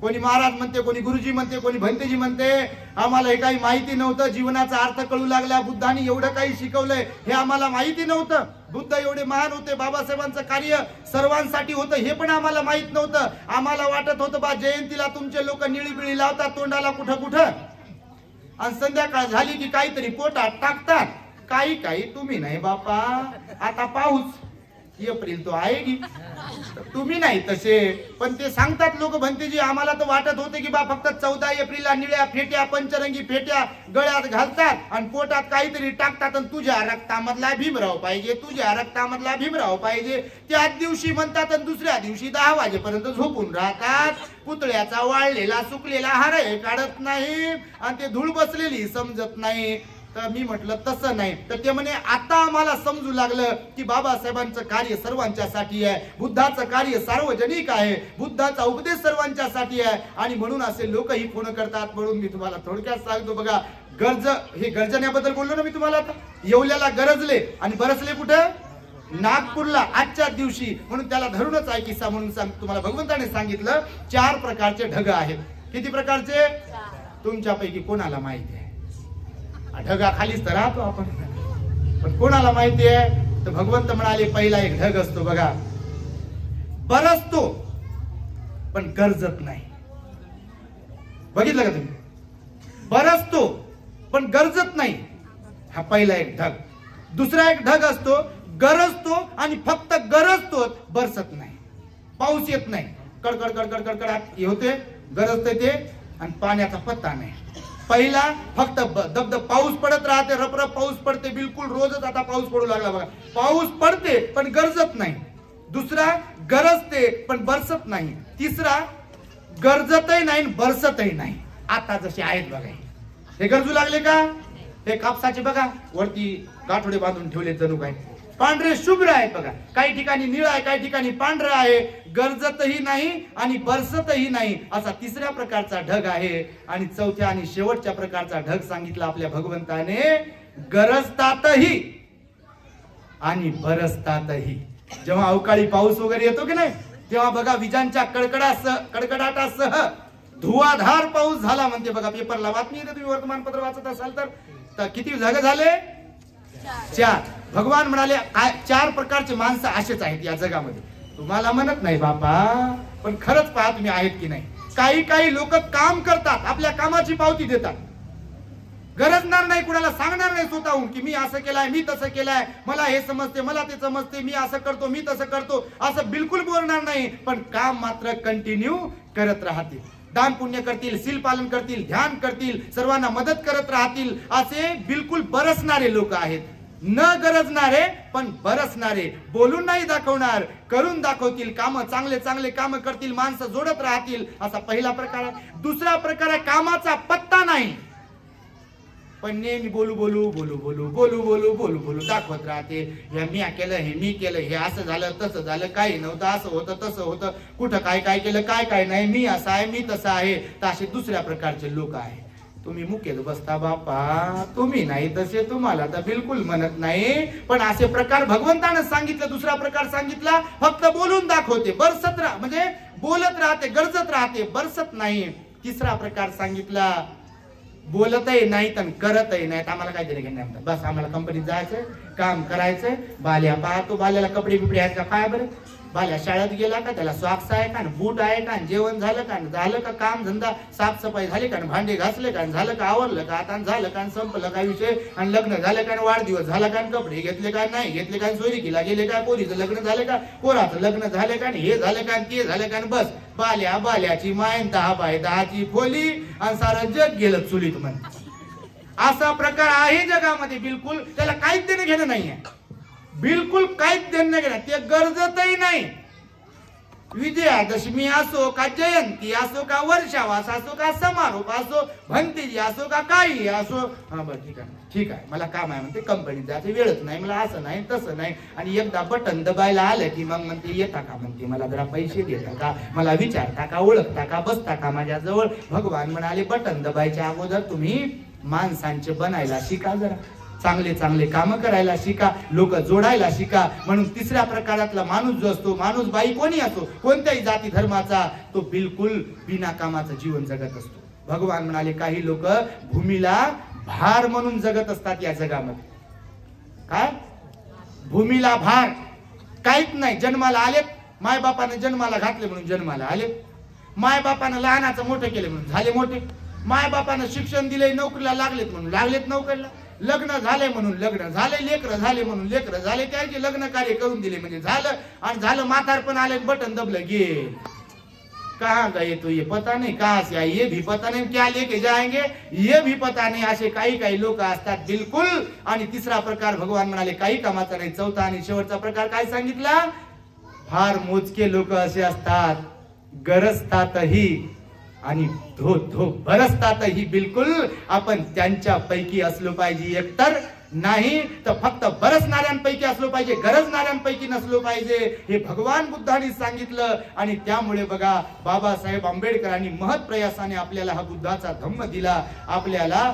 कोणी महाराज म्हणते, कोणी गुरुजी म्हणते, कोणी भंतेजी म्हणते, आम्हाला हे काही माहिती नव्हतं, जीवनाचा अर्थ कळू लागला, बुद्धांनी एवढं काही शिकवलंय हे आम्हाला माहिती नव्हतं, बुद्ध एवढे महान होते, बाबासाहेबांचं कार्य सर्वांसाठी होतं हे पण आम्हाला माहित नव्हतं. आम्हाला वाटत होतं बा जयंतीला तुमचे लोक निळी बिळी लावतात तोंडाला कुठं कुठं. आणि संध्याकाळ झाली की काहीतरी पोटात टाकतात. काही काही तुम्ही नाही बापा. आता पाऊस एप्रिल तो आहे की तुम्ही नाही तसे, पण ते सांगतात लोक म्हणते जी आम्हाला तर वाटत होते की बा फक्त 14 एप्रिलला निळ्या फेट्या पंचरंगी फेट्या गळ्यात घालतात आणि पोटात काहीतरी टाकतात आणि तुझ्या रक्तामधला भीमराव पाहिजे, तुझ्या रक्तामधला भीमराव पाहिजे. त्याच दिवशी म्हणतात आणि दुसऱ्या दिवशी 10 वाजेपर्यंत झोपून राहतात. पुतळ्याचा वाळलेला सुकलेला हार काढत नाही आणि ते धूळ बसलेली समजत नाही. तर मी म्हटलं तसं नाही. तर ते म्हणे आता आम्हाला समजू लागलं की बाबासाहेबांचं कार्य सर्वांच्यासाठी आहे, बुद्धाचं कार्य सार्वजनिक आहे, बुद्धाचा उपदेश सर्वांच्यासाठी आहे आणि म्हणून असे लोकही फोन करतात. म्हणून मी तुम्हाला थोडक्यात सांगतो बघा. हे गर्जण्याबद्दल बोललो ना मी तुम्हाला. आता येवल्याला गरजले आणि बरसले कुठं? नागपूरला आजच्या दिवशी. म्हणून त्याला धरूनच आहे किस्सा म्हणून तुम्हाला भगवंताने सांगितलं 4 प्रकारचे ढग आहेत. किती प्रकारचे? तुमच्यापैकी कोणाला माहिती आहे? ढगाखालीच तर राहतो आपण, पण कोणाला माहिती आहे? तर भगवंत म्हणाले पहिला एक ढग असतो बघा, बरसतो पण गरजत नाही. बघितलं का तुम्ही? बरसतो पण गरजत नाही, हा पहिला एक ढग. दुसरा एक ढग असतो गरजतो आणि फक्त गरजतो, बरसत नाही, पाऊस येत नाही, कडकड कडकड कडकडाट हे होते, गरजते ते आणि पाण्याचा पत्ता नाही. पहिला फक्त दबदब पाऊस पडत राहते, रपरप पाऊस पडते, बिलकुल रोजच आता पाऊस पडू लागला बघा. पाऊस पडते पण गरजत नाही. दुसरा गरजते पण बरसत नाही. तिसरा गरजतही नाही बरसतही नाही. आता जसे आहेत बघा, हे गरजू लागले का? हे कापसाचे बघा वरती गाठोडे बांधून ठेवले जणू काय, पांढरे शुभ्र आहेत बघा. काही ठिकाणी निळा आहे, काही ठिकाणी पांढरा आहे. गरजतही नाही आणि बरसतही नाही असा तिसऱ्या प्रकारचा ढग आहे. आणि चौथ्या आणि शेवटच्या प्रकारचा ढग सांगितला आपल्या भगवंताने, गरजतातही आणि बरसतातही. जेव्हा अवकाळी पाऊस वगैरे येतो की नाही, तेव्हा बघा विजांच्या कडकडाटासह धुवाधार पाऊस झाला म्हणते बघा. पेपरला बातमी येते, तुम्ही वर्तमानपत्र वाचत असाल तर किती ढग झाले? 4. भगवान म्हणाले 4 प्रकारचे माणसं असेच आहेत या जगामध्ये. तुम्हाला म्हणत नाही बापा, पण खरंच पहा तुम्ही आहेत की नाही. काही काही लोक काम करतात, आपल्या कामाची पावती देतात, गरजणार नाही, कुणाला सांगणार नाही स्वतःहून की मी असं केलंय, मी तसं केलंय, मला हे समजते, मला ते समजते, मी असं करतो, मी तसं करतो, असं बिलकुल बोलणार नाही. पण काम मात्र कंटिन्यू करत राहतील. दान पुण्य करतील, सील पालन करतील, ध्यान करतील, सर्वांना मदत करत राहतील. असे बिलकुल बरसणारे लोक आहेत. न गरजणारे पण बरसणारे, बोलून नाही दाखवणार, करून दाखवतील. काम चांगले चांगले काम करतील, माणसं जोडत राहतील, असा पहिला प्रकार आहे. दुसरा प्रकार आहे कामाचा पत्ता नाही, पण नेहमी बोलू बोलू बोलू बोलू बोलू बोलू बोलू बोलू दाखवत राहते. हे मी केलं, हे मी केलं, हे असं झालं, तसं झालं, काही नव्हतं, असं होतं, तसं होतं, कुठं काय काय केलं, काय काय नाही, मी असं आहे, मी तसं आहे. तर असे दुसऱ्या प्रकारचे लोक आहेत. तुम्ही मुकेल बसता बापा, तुम्ही नाही तसे, तुम्हाला तर बिलकुल म्हणत नाही. पण असे प्रकार भगवंतानं सांगितलं. दुसरा प्रकार सांगितला फक्त बोलून दाखवते, बरसत म्हणजे बोलत राहते, गरजत राहते, बरसत नाही. तिसरा प्रकार सांगितला बोलतही नाहीत आणि करतही नाहीत. आम्हाला काय दिलं घेणं, बस आम्हाला कंपनीत जायचंय, काम करायचंय. बाल्या पाहतो, बाल्याला कपडे बिपडे आहेत का काय बरं, बाल्या शाळेत गेला का, त्याला सॉक्स आहे का, बूट आहे का, जेवण झालं का, झालं का काम धंदा, साफसफाई झाली का, भांडे घासले का, झालं का, आवरलं का, आता झालं का, संपलं का विषय, आणि लग्न झालं का, वाढदिवस झाला का, कपडे घेतले का, नाही घेतले का, सोयरीकीला गेले का, पोरीचं लग्न झालं का, पोराचं लग्न झालं का, हे झालं का, ते झालं का, बस बाल्या बाल्याची माय 10 बाय 10ची खोली आणि सारं जग गेलं चुलीत म्हण. असा प्रकार आहे जगामध्ये. बिलकुल त्याला काहीच देणं घेणं नाहीये, बिलकुल काहीच देणं घेणं. ते गरजतही नाही. विजयादशमी असो का जयंती असो का वर्षावास असो का समारोप असो, भंतेजी असो का काही असो, हा बरं ठीक आहे ठीक आहे, मला काम आहे म्हणते, कंपनीत जायचं वेळच नाही मला, असं नाही तसं नाही. आणि एकदा बटन दबायला आलं की मग म्हणते येता का, म्हणते मला जरा पैसे देता का, मला विचारता का, ओळखता का, बसता का माझ्या जवळ. भगवान म्हणाले बटन दबायच्या अगोदर तुम्ही माणसांचे बनायला शिका, जरा चांगले चांगले काम करायला शिका, लोक जोडायला शिका. म्हणून तिसऱ्या प्रकारातला माणूस जो असतो, माणूस बाई कोणी असो, कोणत्याही जाती धर्माचा, तो बिलकुल बिना कामाचं जीवन जगत असतो. भगवान म्हणाले काही लोक भूमीला भार म्हणून जगत असतात या जगामध्ये. काय भूमीला भार, काहीच नाही. जन्माला आलेत, मायबापाने जन्माला घातले म्हणून जन्माला आले, मायबापानं लहानाचं मोठं केले म्हणून झाले मोठे. माय बापानं शिक्षण दिले, नोकरीला लागलेत म्हणून लागलेत नोकरीला, लग्न झाले म्हणून लग्न झाले, लेकर झाले म्हणून लेकर झाले, त्याचे लग्न कार्य करून दिले म्हणजे झालं, आणि झालं म्हातारपण आले बटन दबलं गे कहाँ गए तो ये पता नहीं, कहाँ से आए ये भी पता नहीं, क्या लेके जाएंगे ये भी पता नहीं, असे काही लोक असतात बिलकुल. आणि तिसरा प्रकार भगवान म्हणाले काही कामाचा नाही. चौथा आणि शेवटचा प्रकार काय सांगितला, फार मोजके लोक असे असतात, गरजतातही आणि धो धो बरसतातही. बिलकुल आपण त्यांच्या पैकी असलो पाहिजे, एकतर नाही तर फक्त बरसणाऱ्यांपैकी असलो पाहिजे, गरजणाऱ्यांपैकी नसलो पाहिजे. हे भगवान बुद्धांनी सांगितलं. आणि त्यामुळे बघा बाबासाहेब आंबेडकरांनी महत् प्रयासाने आपल्याला हा बुद्धाचा धम्म दिला. आपल्याला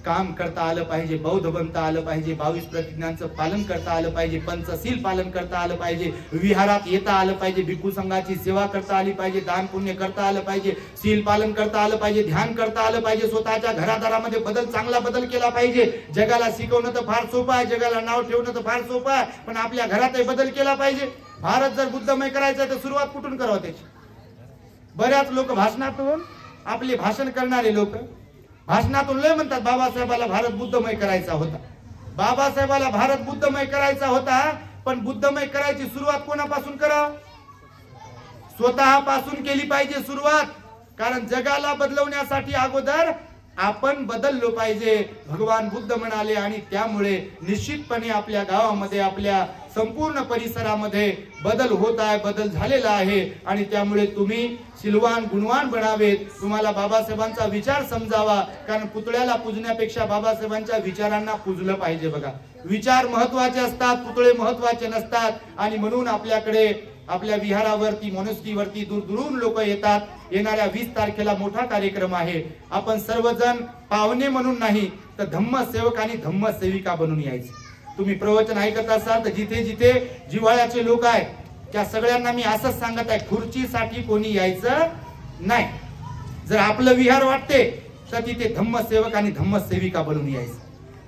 काम करता आलं पाहिजे, बौद्ध बनता आलं पाहिजे, 22 प्रतिज्ञांचं पालन करता आलं पाहिजे, पंचशील पालन करता आलं पाहिजे, विहारात येता आलं पाहिजे, भिक्खू संघाची सेवा करता आली पाहिजे, दान पुण्य करता आलं पाहिजे, शील पालन करता आलं पाहिजे, ध्यान करता आलं पाहिजे, स्वतःच्या घरादारामध्ये चांगला बदल केला पाहिजे. जगाला शिकवणं तर फार सोपं आहे, जगाला नाव ठेवणं तर फार सोपं आहे, पण आपल्या घरातही बदल केला पाहिजे. भारत जर बुद्धमय करायचं तर सुरुवात कुठून करावं त्याची. बऱ्याच लोक भाषणातून, आपले भाषण करणारे लोक भाषणातून लय म्हणतात बाबासाहेबाला भारत बुद्धमय करायचा होता, बाबासाहेबाला भारत बुद्धमय करायचा होता. पण बुद्धमय करायची सुरुवात कोणापासून करावं, स्वतःपासून केली पाहिजे सुरुवात. कारण जगाला बदलवण्यासाठी अगोदर आपण बदललो पाहिजे, भगवान बुद्ध म्हणाले. आणि त्यामुळे निश्चितपणे आपल्या गावामध्ये, आपल्या संपूर्ण परिसरामध्ये बदल होत आहे, बदल झालेला आहे. आणि त्यामुळे तुम्ही शीलवान गुणवान बनावेत, तुम्हाला बाबासाहेबांचा विचार समजावा. कारण पुतळ्याला पूजण्यापेक्षा बाबासाहेबांच्या विचारांना पूजलं पाहिजे. बघा, विचार महत्वाचे असतात, पुतळे महत्वाचे नसतात. आणि म्हणून आपल्याकडे, आपल्या विहारावरती, मोनेस्ट्रीवरती दूरदूरून लोक येतात. येणाऱ्या 20 तारखेला मोठा कार्यक्रम आहे. आपण सर्वजण पाहुणे म्हणून नाही तर धम्मसेवक आणि धम्मसेविका बनून यायचे. तुम्ही प्रवचन ऐकत असाल तर जिथे जिथे जिव्हाळ्याचे लोक आहेत त्या सगळ्यांना मी असंच सांगत आहे, खुर्चीसाठी कोणी यायचं नाही. जर आपलं विहार वाटते तर तिथे धम्मसेवक आणि धम्मसेविका बनून यायचं.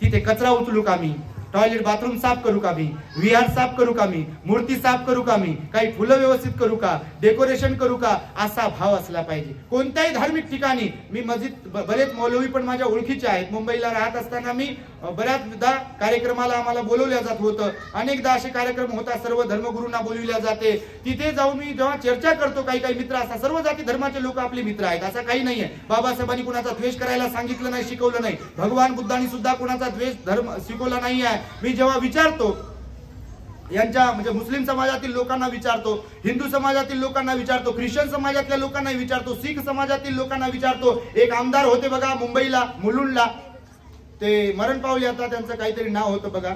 तिथे कचरा उचलू का मी, टॉयलेट बाथरूम साफ करू का मी, विहार साफ करू का मी, मूर्ती साफ करू का मी, काही फुलं व्यवस्थित करू का, डेकोरेशन करू का, असा भाव असला पाहिजे. कोणत्याही धार्मिक ठिकाणी मी मस्जिद, बरेच मौलवी पण माझ्या ओळखीचे आहेत. मुंबईला राहत असताना मी बऱ्याचदा कार्यक्रमाला आम्हाला बोलवल्या जात होतं. अनेकदा असे कार्यक्रम होता, सर्व धर्मगुरूंना बोलविल्या जाते. तिथे जाऊन मी जेव्हा चर्चा करतो, काही काही मित्र असतात, सर्व जाती धर्माचे लोक आपले मित्र आहेत, असं काही नाहीये. बाबासाहेबांनी कुणाचा द्वेष करायला सांगितलं नाही, शिकवलं नाही. भगवान बुद्धांनी सुद्धा कुणाचा द्वेष धर्म शिकवला नाही आहे. मी जेव्हा विचारतो यांच्या, म्हणजे मुस्लिम समाजातील लोकांना विचारतो, हिंदू समाजातील लोकांना विचारतो, ख्रिश्चन समाजातल्या लोकांना विचारतो, शीख समाजातील लोकांना विचारतो. एक आमदार होते बघा मुंबईला, मुलुंडला, ते मरण पावले आता, त्यांचं काहीतरी नाव होतं बघा,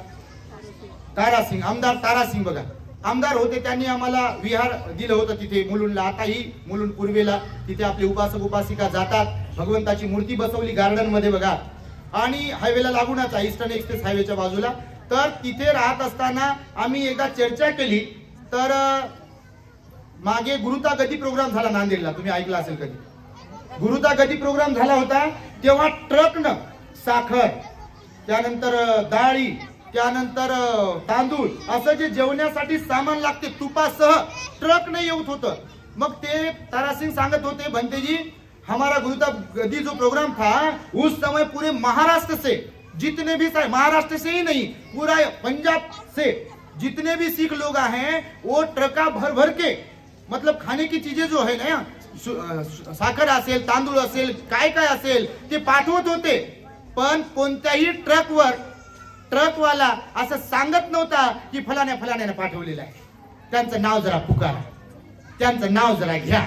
तारासिंग, आमदार तारासिंग बघा, आमदार होते. त्यांनी आम्हाला विहार दिलं होतं तिथे मुलुंडला. आताही मुलुंड पूर्वेला तिथे आपले उपासक उपासिका जातात. भगवंताची मूर्ती बसवली गार्डन मध्ये बघा, आणि हायवेला लागूनच आहे, ईस्टर्न एक्सप्रेस हायवेच्या बाजूला. तर तिथे राहत असताना आम्ही एकदा चर्चा केली. तर मागे गुरुता गदी प्रोग्राम झाला नांदेडला, तुम्ही ऐकला असेल कधी. गुरुता गदी प्रोग्राम झाला होता तेव्हा ट्रकनं साखर, त्यानंतर डाळी, त्यानंतर तांदूळ, असं जे जेवण्यासाठी सामान लागते तुपासह ट्रकने येत होतं. मग ते तारासिंग सांगत होते, भंतेजी हमारा गुरुता गदी जो प्रोग्राम था उस समय पूरे महाराष्ट्र से जितने भी, महाराष्ट्र से ही नहीं, पूरा पंजाब से जितने भी सिख लोग हैं वो ट्रका भर भर के, मतलब खाने की चीजें जो है ना, साखर असेल, तांदूळ असेल, काय काय असेल ते पाठवत होते. पण कोणत्याही ट्रकवर ट्रकवाला असं सांगत नव्हता की फलाण्या फलाण्याने पाठवलेलं आहे, त्यांचं नाव जरा पुकारा, त्यांचं नाव जरा घ्या,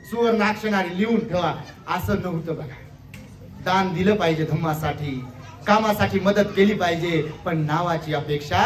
सुवर्णाक्षराने लिहून ठेवा, असं नव्हतं बघा. दान दिलं पाहिजे धम्मासाठी, कामासाठी मदत केली पाहिजे, पण नावाची अपेक्षा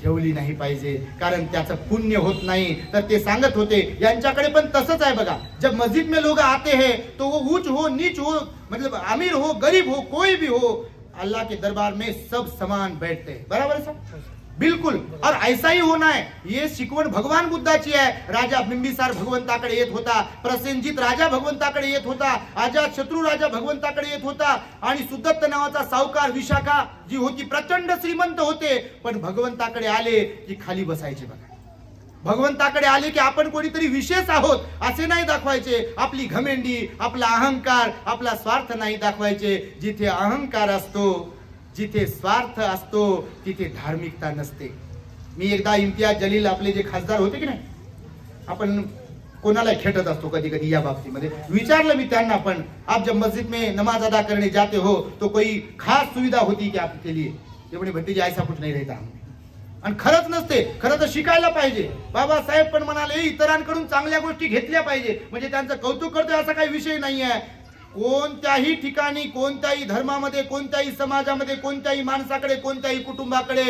ठेवली नाही पाहिजे, कारण त्याचं पुण्य होत नाही. तर ते सांगत होते यांच्याकडे पण तसंच आहे बघा. जब मस्जिद में लोग आते हैं तो वो ऊंच हो नीच हो, मतलब अमीर हो गरीब हो कोई भी हो, अल्लाह के दरबार में सब समान बैठते हैं. बराबर है सर, बिल्कुल. और ऐसा ही होना है. ये शिकवण भगवान बुद्धाची आहे. राजा बिंबिसार भगवंताकडे येत होता, प्रसेनजित राजा भगवंताकडे येत होता, अजात शत्रू राजा भगवंताकडे येत होता, आणि सुदत्त नावाचा सावकार विशाखा जी होती प्रचंड श्रीमंत होते, पण भगवंताकडे आले की खाली बसायचे बघा. भगवंताकडे आले की आपण कोणीतरी विशेष आहोत असे नाही दाखवायचे. आपली घमेंडी, आपला अहंकार, आपला स्वार्थ नाही दाखवायचे. जिथे अहंकार असतो, जिथे स्वार्थ असतो, तिथे धार्मिकता नसते. मी एकदा इम्तियाज जलील आपले जे खासदार होते की नाही, आपण कोणाला खेटत असतो कधी कधी या बाबतीमध्ये, विचारलं मी त्यांना, पण आप जब मस्जिद में नमाज अदा करने जाते हो तो कोई खास सुविधा होती क्या आपके लिए? ते म्हणे भट्टीजी ऐसा कुछ नहीं रहता. आणि खरंच नसते. खरं तर शिकायला पाहिजे. बाबासाहेब पण म्हणाले इतरांकडून चांगल्या गोष्टी घेतल्या पाहिजे. म्हणजे त्यांचं कौतुक करतोय असा काही विषय नाही आहे. कोणत्याही ठिकाणी, कोणत्याही धर्मामध्ये, कोणत्याही समाजामध्ये, कोणत्याही माणसाकडे, कोणत्याही कुटुंबाकडे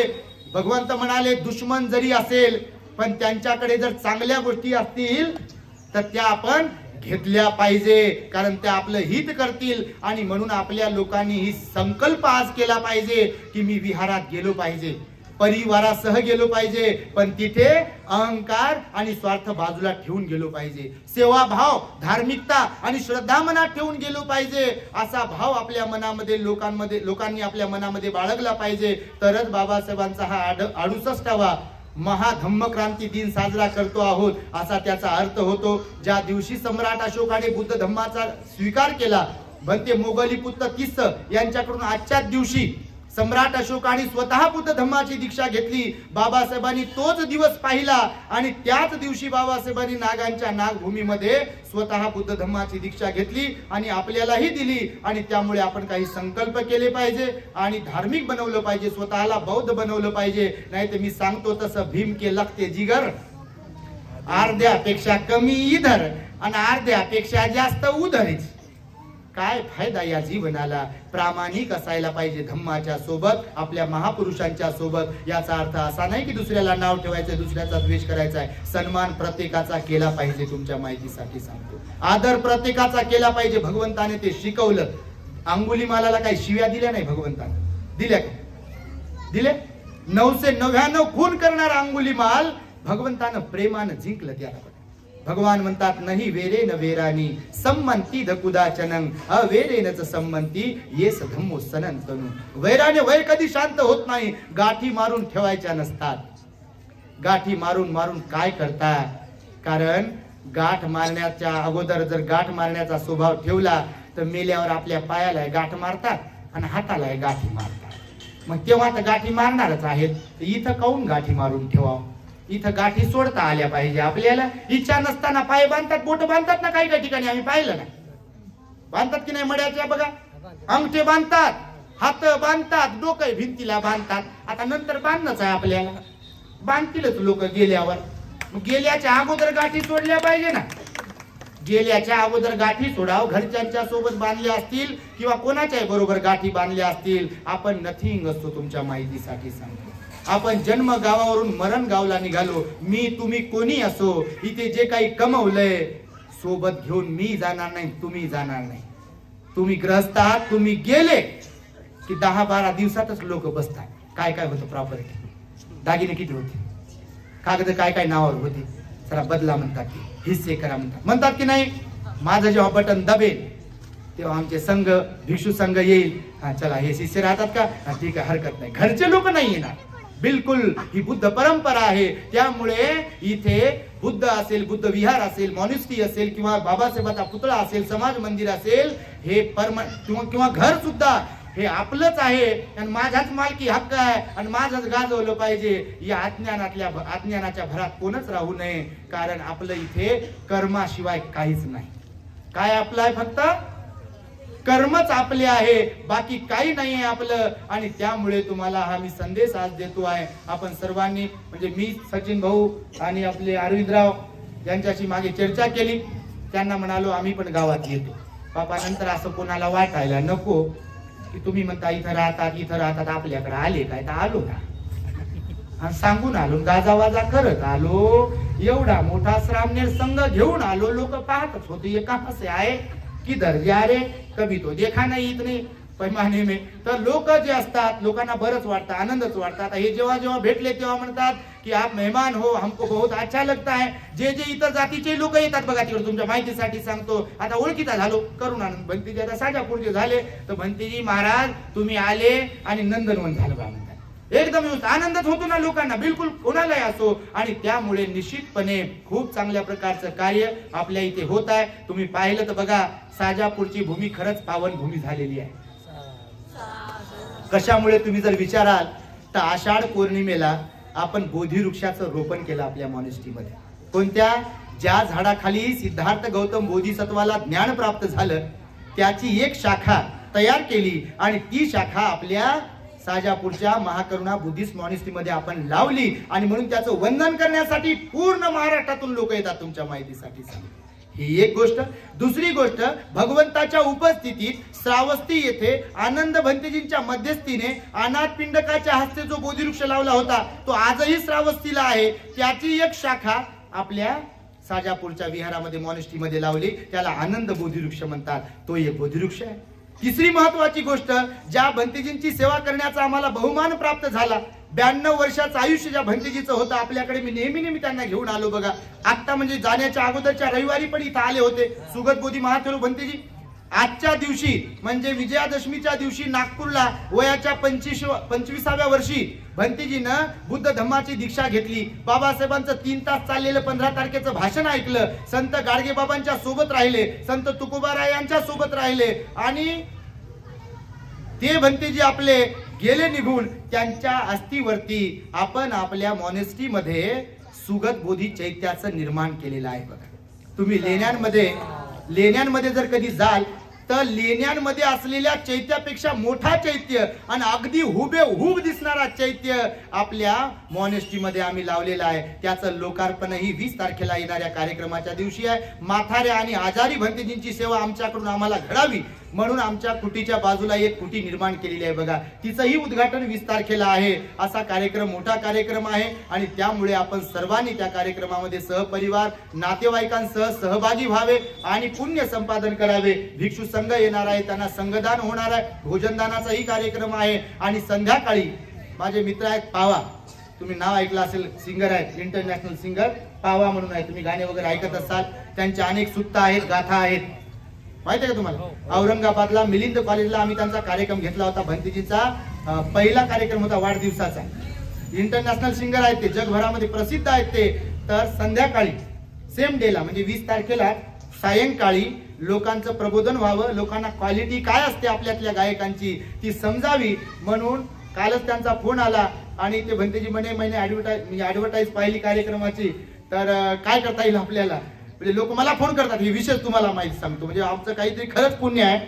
भगवंत म्हणाले दुश्मन जरी असेल पण त्यांच्याकडे जर चांगल्या गोष्टी असतील तर त्या आपण घेतल्या पाहिजे, कारण त्या आपलं हित करतील. आणि म्हणून आपल्या लोकांनी ही संकल्प आज केला पाहिजे की मी विहारात गेलो पाहिजे, परिवारासह गेलो पाहिजे, पण तिथे अहंकार आणि स्वार्थ बाजूला ठेवून गेलो पाहिजे. सेवाभाव, धार्मिकता आणि श्रद्धा मनात ठेवून गेलो पाहिजे. असा भाव आपल्या मनामध्ये, लोकांनी आपल्या मनामध्ये बाळगला पाहिजे. तरच बाबासाहेबांचा हा 68वा महाधम्मक्रांती दिन साजरा करतो आहोत असा त्याचा अर्थ होतो. ज्या दिवशी सम्राट अशोकाने बुद्ध धम्माचा स्वीकार केला, बनते मोगली पुत्र तिस्स यांच्याकडून आजच्याच दिवशी सम्राट अशोकाने स्वतः बुद्ध धम्माची दीक्षा घेतली. बाबासाहेबांनी तोच दिवस पाहिला आणि त्याच दिवशी बाबासाहेबांनी नागांच्या नागभूमीमध्ये स्वतः बुद्ध धम्माची दीक्षा घेतली आणि आपल्यालाही दिली. आणि त्यामुळे आपण काही संकल्प केले पाहिजे आणि धार्मिक बनवलं पाहिजे, स्वतःला बौद्ध बनवलं पाहिजे. नाही तर मी सांगतो तसं भीम के लगते जिगर, अर्ध्यापेक्षा कमी इधर आणि अर्ध्यापेक्षा जास्त उधरच. काय फायदा या जीवनाला? प्रामाणिक असायला पाहिजे धम्माच्या सोबत, आपल्या महापुरुषांच्या सोबत. याचा अर्थ असा नाही की दुसऱ्याला नाव ठेवायचं, दुसऱ्याचा द्वेष करायचा आहे. सन्मान प्रत्येकाचा केला पाहिजे. तुमच्या माहितीसाठी सांगतो, आदर प्रत्येकाचा केला पाहिजे. भगवंताने ते शिकवलं. अंगुलीमालाला काही शिव्या दिल्या नाही भगवंताने, दिल्या का? दिले. 999 खून करणारा अंगुलीमाल भगवंतानं प्रेमानं जिंकलं त्याला. भगवान म्हणतात नाही वेरे न वेरानी संमंती धकुदाचनं अवेरेनच संमंती येस धम्मो सनंतनु. वैराने वैर कधी शांत होत नाही. गाठी मारून ठेवायच्या नसतात. गाठी मारून मारून काय करतात? कारण गाठ मारण्याच्या अगोदर जर गाठ मारण्याचा स्वभाव ठेवला तर मेल्यावर आपल्या पायाला गाठ मारतात आणि हाताला गाठी मारतात. मग तेव्हा तर गाठी मारणारच आहेत. इथं काऊन गाठी मारून ठेवावं? इथं गाठी सोडता आल्या पाहिजे. आपल्याला इच्छा नसताना पाय बांधतात, बोट बांधतात ना काही काही ठिकाणी, आम्ही पाहिलं ना. बांधतात की नाही मड्याच्या? बघा, अंगठे बांधतात, हात बांधतात, डोकं भिंतीला बांधतात. आता नंतर बांधणंच आहे आपल्याला. बांधतीलच लोक गेल्यावर. गेल्याच्या अगोदर गाठी सोडल्या पाहिजे ना. गेल्याच्या अगोदर गाठी सोडाव. घरच्यांच्या सोबत बांधल्या असतील किंवा कोणाच्याही बरोबर गाठी बांधल्या असतील. आपण नथिंग असतो. तुमच्या माहितीसाठी सांगतो, आपण जन्म गावावरून मरण गावला निघालो. मी तुम्ही कोणी असो, इथे जे काही कमवलंय सोबत घेऊन मी जाणार नाही, तुम्ही जाणार नाही. तुम्ही ग्रहस्थ आहात, तुम्ही गेले की 10-12 दिवसातच लोक बसतात. काय काय होतं? प्रॉपर्टी, दागिने किती होते, कागद काय काय नावावर होते, जरा बदला म्हणतात, की हिस्से करा म्हणतात की नाही. माझं जेव्हा बटन दबेल तेव्हा आमचे संघ, भिक्षू संघ येईल. हा चला, हे शिष्य राहतात का? ठीक आहे, हरकत नाही. घरचे लोक नाही येणार. बिलकुल ही बुद्ध परंपरा आहे. त्यामुळे इथे बुद्ध असेल, बुद्ध विहार असेल, मॉन्युस्ट्री असेल किंवा बाबासाहेबांचा पुतळा असेल, समाज मंदिर असेल, हे किंवा घर सुद्धा हे आपलंच आहे आणि माझाच मालकी हक्क आहे आणि माझंच गाजवलं पाहिजे. या अज्ञानाच्या भरात कोणच राहू नये. कारण आपलं इथे कर्माशिवाय काहीच नाही. काय आपलं आहे? फक्त कर्मच आपले आहे, बाकी काही नाही आहे आपलं. आणि त्यामुळे तुम्हाला हा मी संदेश आज देतो आहे. आपण सर्वांनी, म्हणजे मी, सचिन भाऊ आणि आपले अरविंदराव यांच्याशी मागे चर्चा केली. त्यांना म्हणालो आम्ही पण गावात येतो. बाबा नंतर असं कोणाला वाटायला नको की तुम्ही म्हणता इथं राहतात आपल्याकडे आले काय? तर आलो ना, सांगून आलो, गाजावाजा करत आलो. एवढा मोठा श्रामनेर संघ घेऊन आलो. लोक पाहतच होते ये कहां से आए, किधर जा रे, कभी तो देखा नहीं इतने पैमाने में. तर लोक जे असतात, लोकांना बरंच वाटतं, आनंदच वाटतात. हे जेव्हा जेव्हा भेटले तेव्हा म्हणतात की आप मेहमान हो, हमको बहुत अच्छा लगता है. जे जे इतर जातीचे लोक येतात बघा तिकडे, तुमच्या माहितीसाठी सांगतो. आता ओळखीचा झालो, करून आनंद. भंतीजी आता साजापूरचे झाले तर भंतीजी महाराज तुम्ही आले आणि नंदनवन झालं बा म्हणतात. एकदम व्यवस्थित आनंदच होतो ना लोकांना, बिलकुल कोणालाही असो. आणि त्यामुळे निश्चितपणे खूप चांगल्या प्रकारचं कार्य आपल्या इथे होत आहे. तुम्ही पाहिलं तर बघा, साजापूरची भूमी खरंच पावन भूमी झालेली आहे. कशामुळे तुम्ही जर विचाराल तर आषाढ पौर्णिमेला आपण बोधी वृक्षाचं रोपण केलं आपल्या मॉनेस्ट्रीमध्ये. कोणत्या? ज्या झाडाखाली सिद्धार्थ गौतम बोधिसत्वाला ज्ञान प्राप्त झालं त्याची एक शाखा तयार केली आणि ती शाखा आपल्या साजापूरच्या महाकरुणा बुद्धिस्ट मॉनेस्ट्रीमध्ये आपण लावली. आणि म्हणून त्याचं वंदन करण्यासाठी पूर्ण महाराष्ट्रातून लोक येतात. तुमच्या माहितीसाठी ही एक गोष्ट. दुसरी गोष्ट, भगवंताच्या उपस्थितीत श्रावस्ती येथे आनंद भंतेजींच्या मध्यस्थीने अनाथ पिंडकाच्या हस्ते जो बोधिवृक्ष लावला होता तो आजही श्रावस्तीला आहे. त्याची एक शाखा आपल्या साजापूरच्या विहारामध्ये मॉनेस्ट्रीमध्ये लावली. त्याला आनंद बोधिवृक्ष म्हणतात. तो एक बोधिवृक्ष आहे. तिसरी महत्वाची गोष्ट, ज्या भंतेजींची सेवा करण्याचा आम्हाला बहुमान प्राप्त झाला, 92 वर्षाचं आयुष्य ज्या भंतेजीचं होतं आपल्याकडे, मी नेहमी त्यांना घेऊन आलो बघा. आता म्हणजे जाण्याच्या अगोदरच्या रविवारी पण इथं आले होते सुगत बोधी महाथेरो भंतेजी. आजच्या दिवशी म्हणजे विजयादशमीच्या दिवशी नागपूरला वयाच्या 25व्या वर्षी भंतेजीनं बुद्ध धम्माची दीक्षा घेतली. बाबासाहेबांचं 3 तास चाललेलं 15 तारखेचं भाषण ऐकलं. संत गाडगे बाबांच्या सोबत राहिले, संत तुकोबाराय यांच्या सोबत राहिले आणि ते भंतेजी आपले गेले निघून. त्यांच्या अस्थीवरती आपण आपल्या मॉनेस्ट्रीमध्ये सुगत बोधी चैत्याचं निर्माण केलेलं आहे बघा. तुम्ही लेण्यांमध्ये जर कधी जाल तर लेण्यांमध्ये असलेल्या चैत्यापेक्षा मोठा चैत्य आणि अगदी हुबेहूब दिसणारा चैत्य आपल्या मॉनेस्ट्रीमध्ये आम्ही लावलेला आहे. त्याचं लोकार्पणही 20 तारखेला येणाऱ्या कार्यक्रमाच्या दिवशी आहे. म्हाताऱ्या आणि आजारी भंतेजींची सेवा आमच्याकडून आम्हाला घडावी म्हणून आमच्या कुटीच्या बाजूला एक कुटी निर्माण केलेली आहे बघा. तिचंही उद्घाटन 20 तारखेला आहे. असा कार्यक्रम, मोठा कार्यक्रम आहे आणि त्यामुळे आपण सर्वांनी त्या कार्यक्रमामध्ये सहपरिवार नातेवाईकांसह सहभागी व्हावे आणि पुण्य संपादन करावे. भिक्षू संघ येणार आहे, त्यांना संघदान होणार आहे, भोजनदानाचाही कार्यक्रम आहे. आणि संध्याकाळी माझे मित्र आहेत पावा, तुम्ही नाव ऐकलं असेल, सिंगर आहेत, इंटरनॅशनल सिंगर पावा म्हणून आहे. तुम्ही गाणे वगैरे ऐकत असाल. त्यांच्या अनेक सुत्ता आहेत, गाथा आहेत, माहिती आहे का तुम्हाला. औरंगाबादला मिलिंद कॉलेजला आम्ही त्यांचा कार्यक्रम घेतला होता. भंतेजीचा पहिला कार्यक्रम होता वाढदिवसाचा. इंटरनॅशनल सिंगर आहेत ते, जगभरामध्ये प्रसिद्ध आहेत ते. तर संध्याकाळी सेम डेला म्हणजे 20 तारखेला सायंकाळी लोकांचं प्रबोधन व्हावं, लोकांना क्वालिटी काय असते आपल्यातल्या गायकांची ती समजावी म्हणून कालच त्यांचा फोन आला आणि ते भंतेजी म्हणे ऍडव्हर्टाईज पाहिली कार्यक्रमाची, तर काय करता येईल आपल्याला. म्हणजे लोक मला फोन करतात, हे विशेष तुम्हाला माहिती सांगतो, म्हणजे आमचं काहीतरी खरंच पुण्य आहे.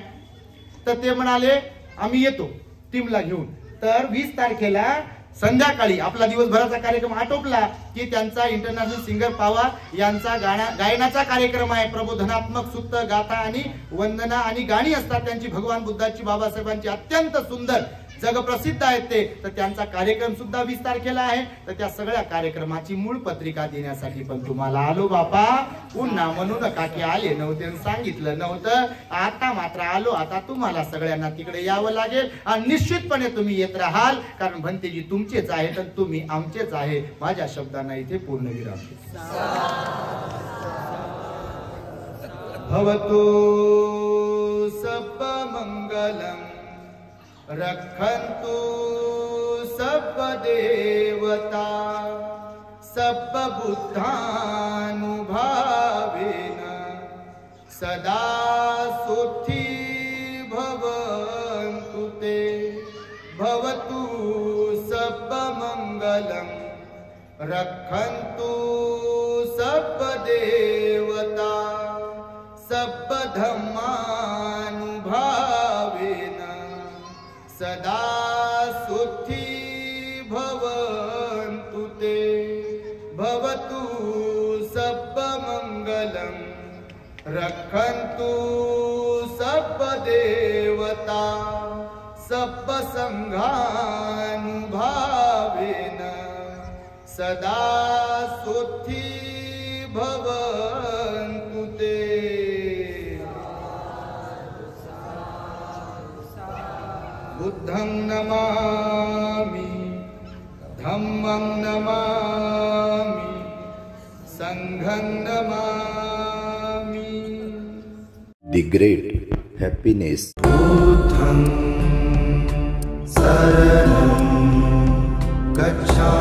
तर ते म्हणाले आम्ही येतो टीमला घेऊन. तर 20 तारखेला संध्याकाळी आपला दिवसभराचा कार्यक्रम आटोपला की त्यांचा इंटरनॅशनल सिंगर पावा यांचा गायनाचा कार्यक्रम आहे. प्रबोधनात्मक सुत्त, गाथा आणि वंदना आणि गाणी असतात त्यांची, भगवान बुद्धाची, बाबासाहेबांची अत्यंत सुंदर, जगप्रसिद्ध आहेत ते. तर त्यांचा कार्यक्रम सुद्धा 20 तारखेला आहे. तर त्या सगळ्या कार्यक्रमाची मूळ पत्रिका देण्यासाठी पण तुम्हाला आलो बापा. पुन्हा म्हणू नका की आले नव्हते, सांगितलं नव्हतं. आता मात्र आलो. आता तुम्हाला सगळ्यांना तिकडे यावं लागेल आणि निश्चितपणे तुम्ही येत राहाल, कारण भंतेजी तुमचेच आहेत आणि तुम्ही आमचेच आहे. माझ्या शब्दांना इथे पूर्ण विराम. भवतु सप्प मंगलम रक्षन्तु सप्प देवता सप्प बुद्धानुभावेन सदा सुखी भवन्तु ते. भवतु सप्प मंगलम रक्षन्तु सप्प देवता सप्प धम्मानुभावेन सदा सुखी भवन्तु ते. भवतु सप्प मंगलम रक्षन्तु सप्प देवता सप्प संघानुभावेन सदा सुखी भवन्तु ते. बुद्धं नमामि, धम्मं नमामि, संघं नमामि. The great happiness. बुद्धं शरणं गच्छामि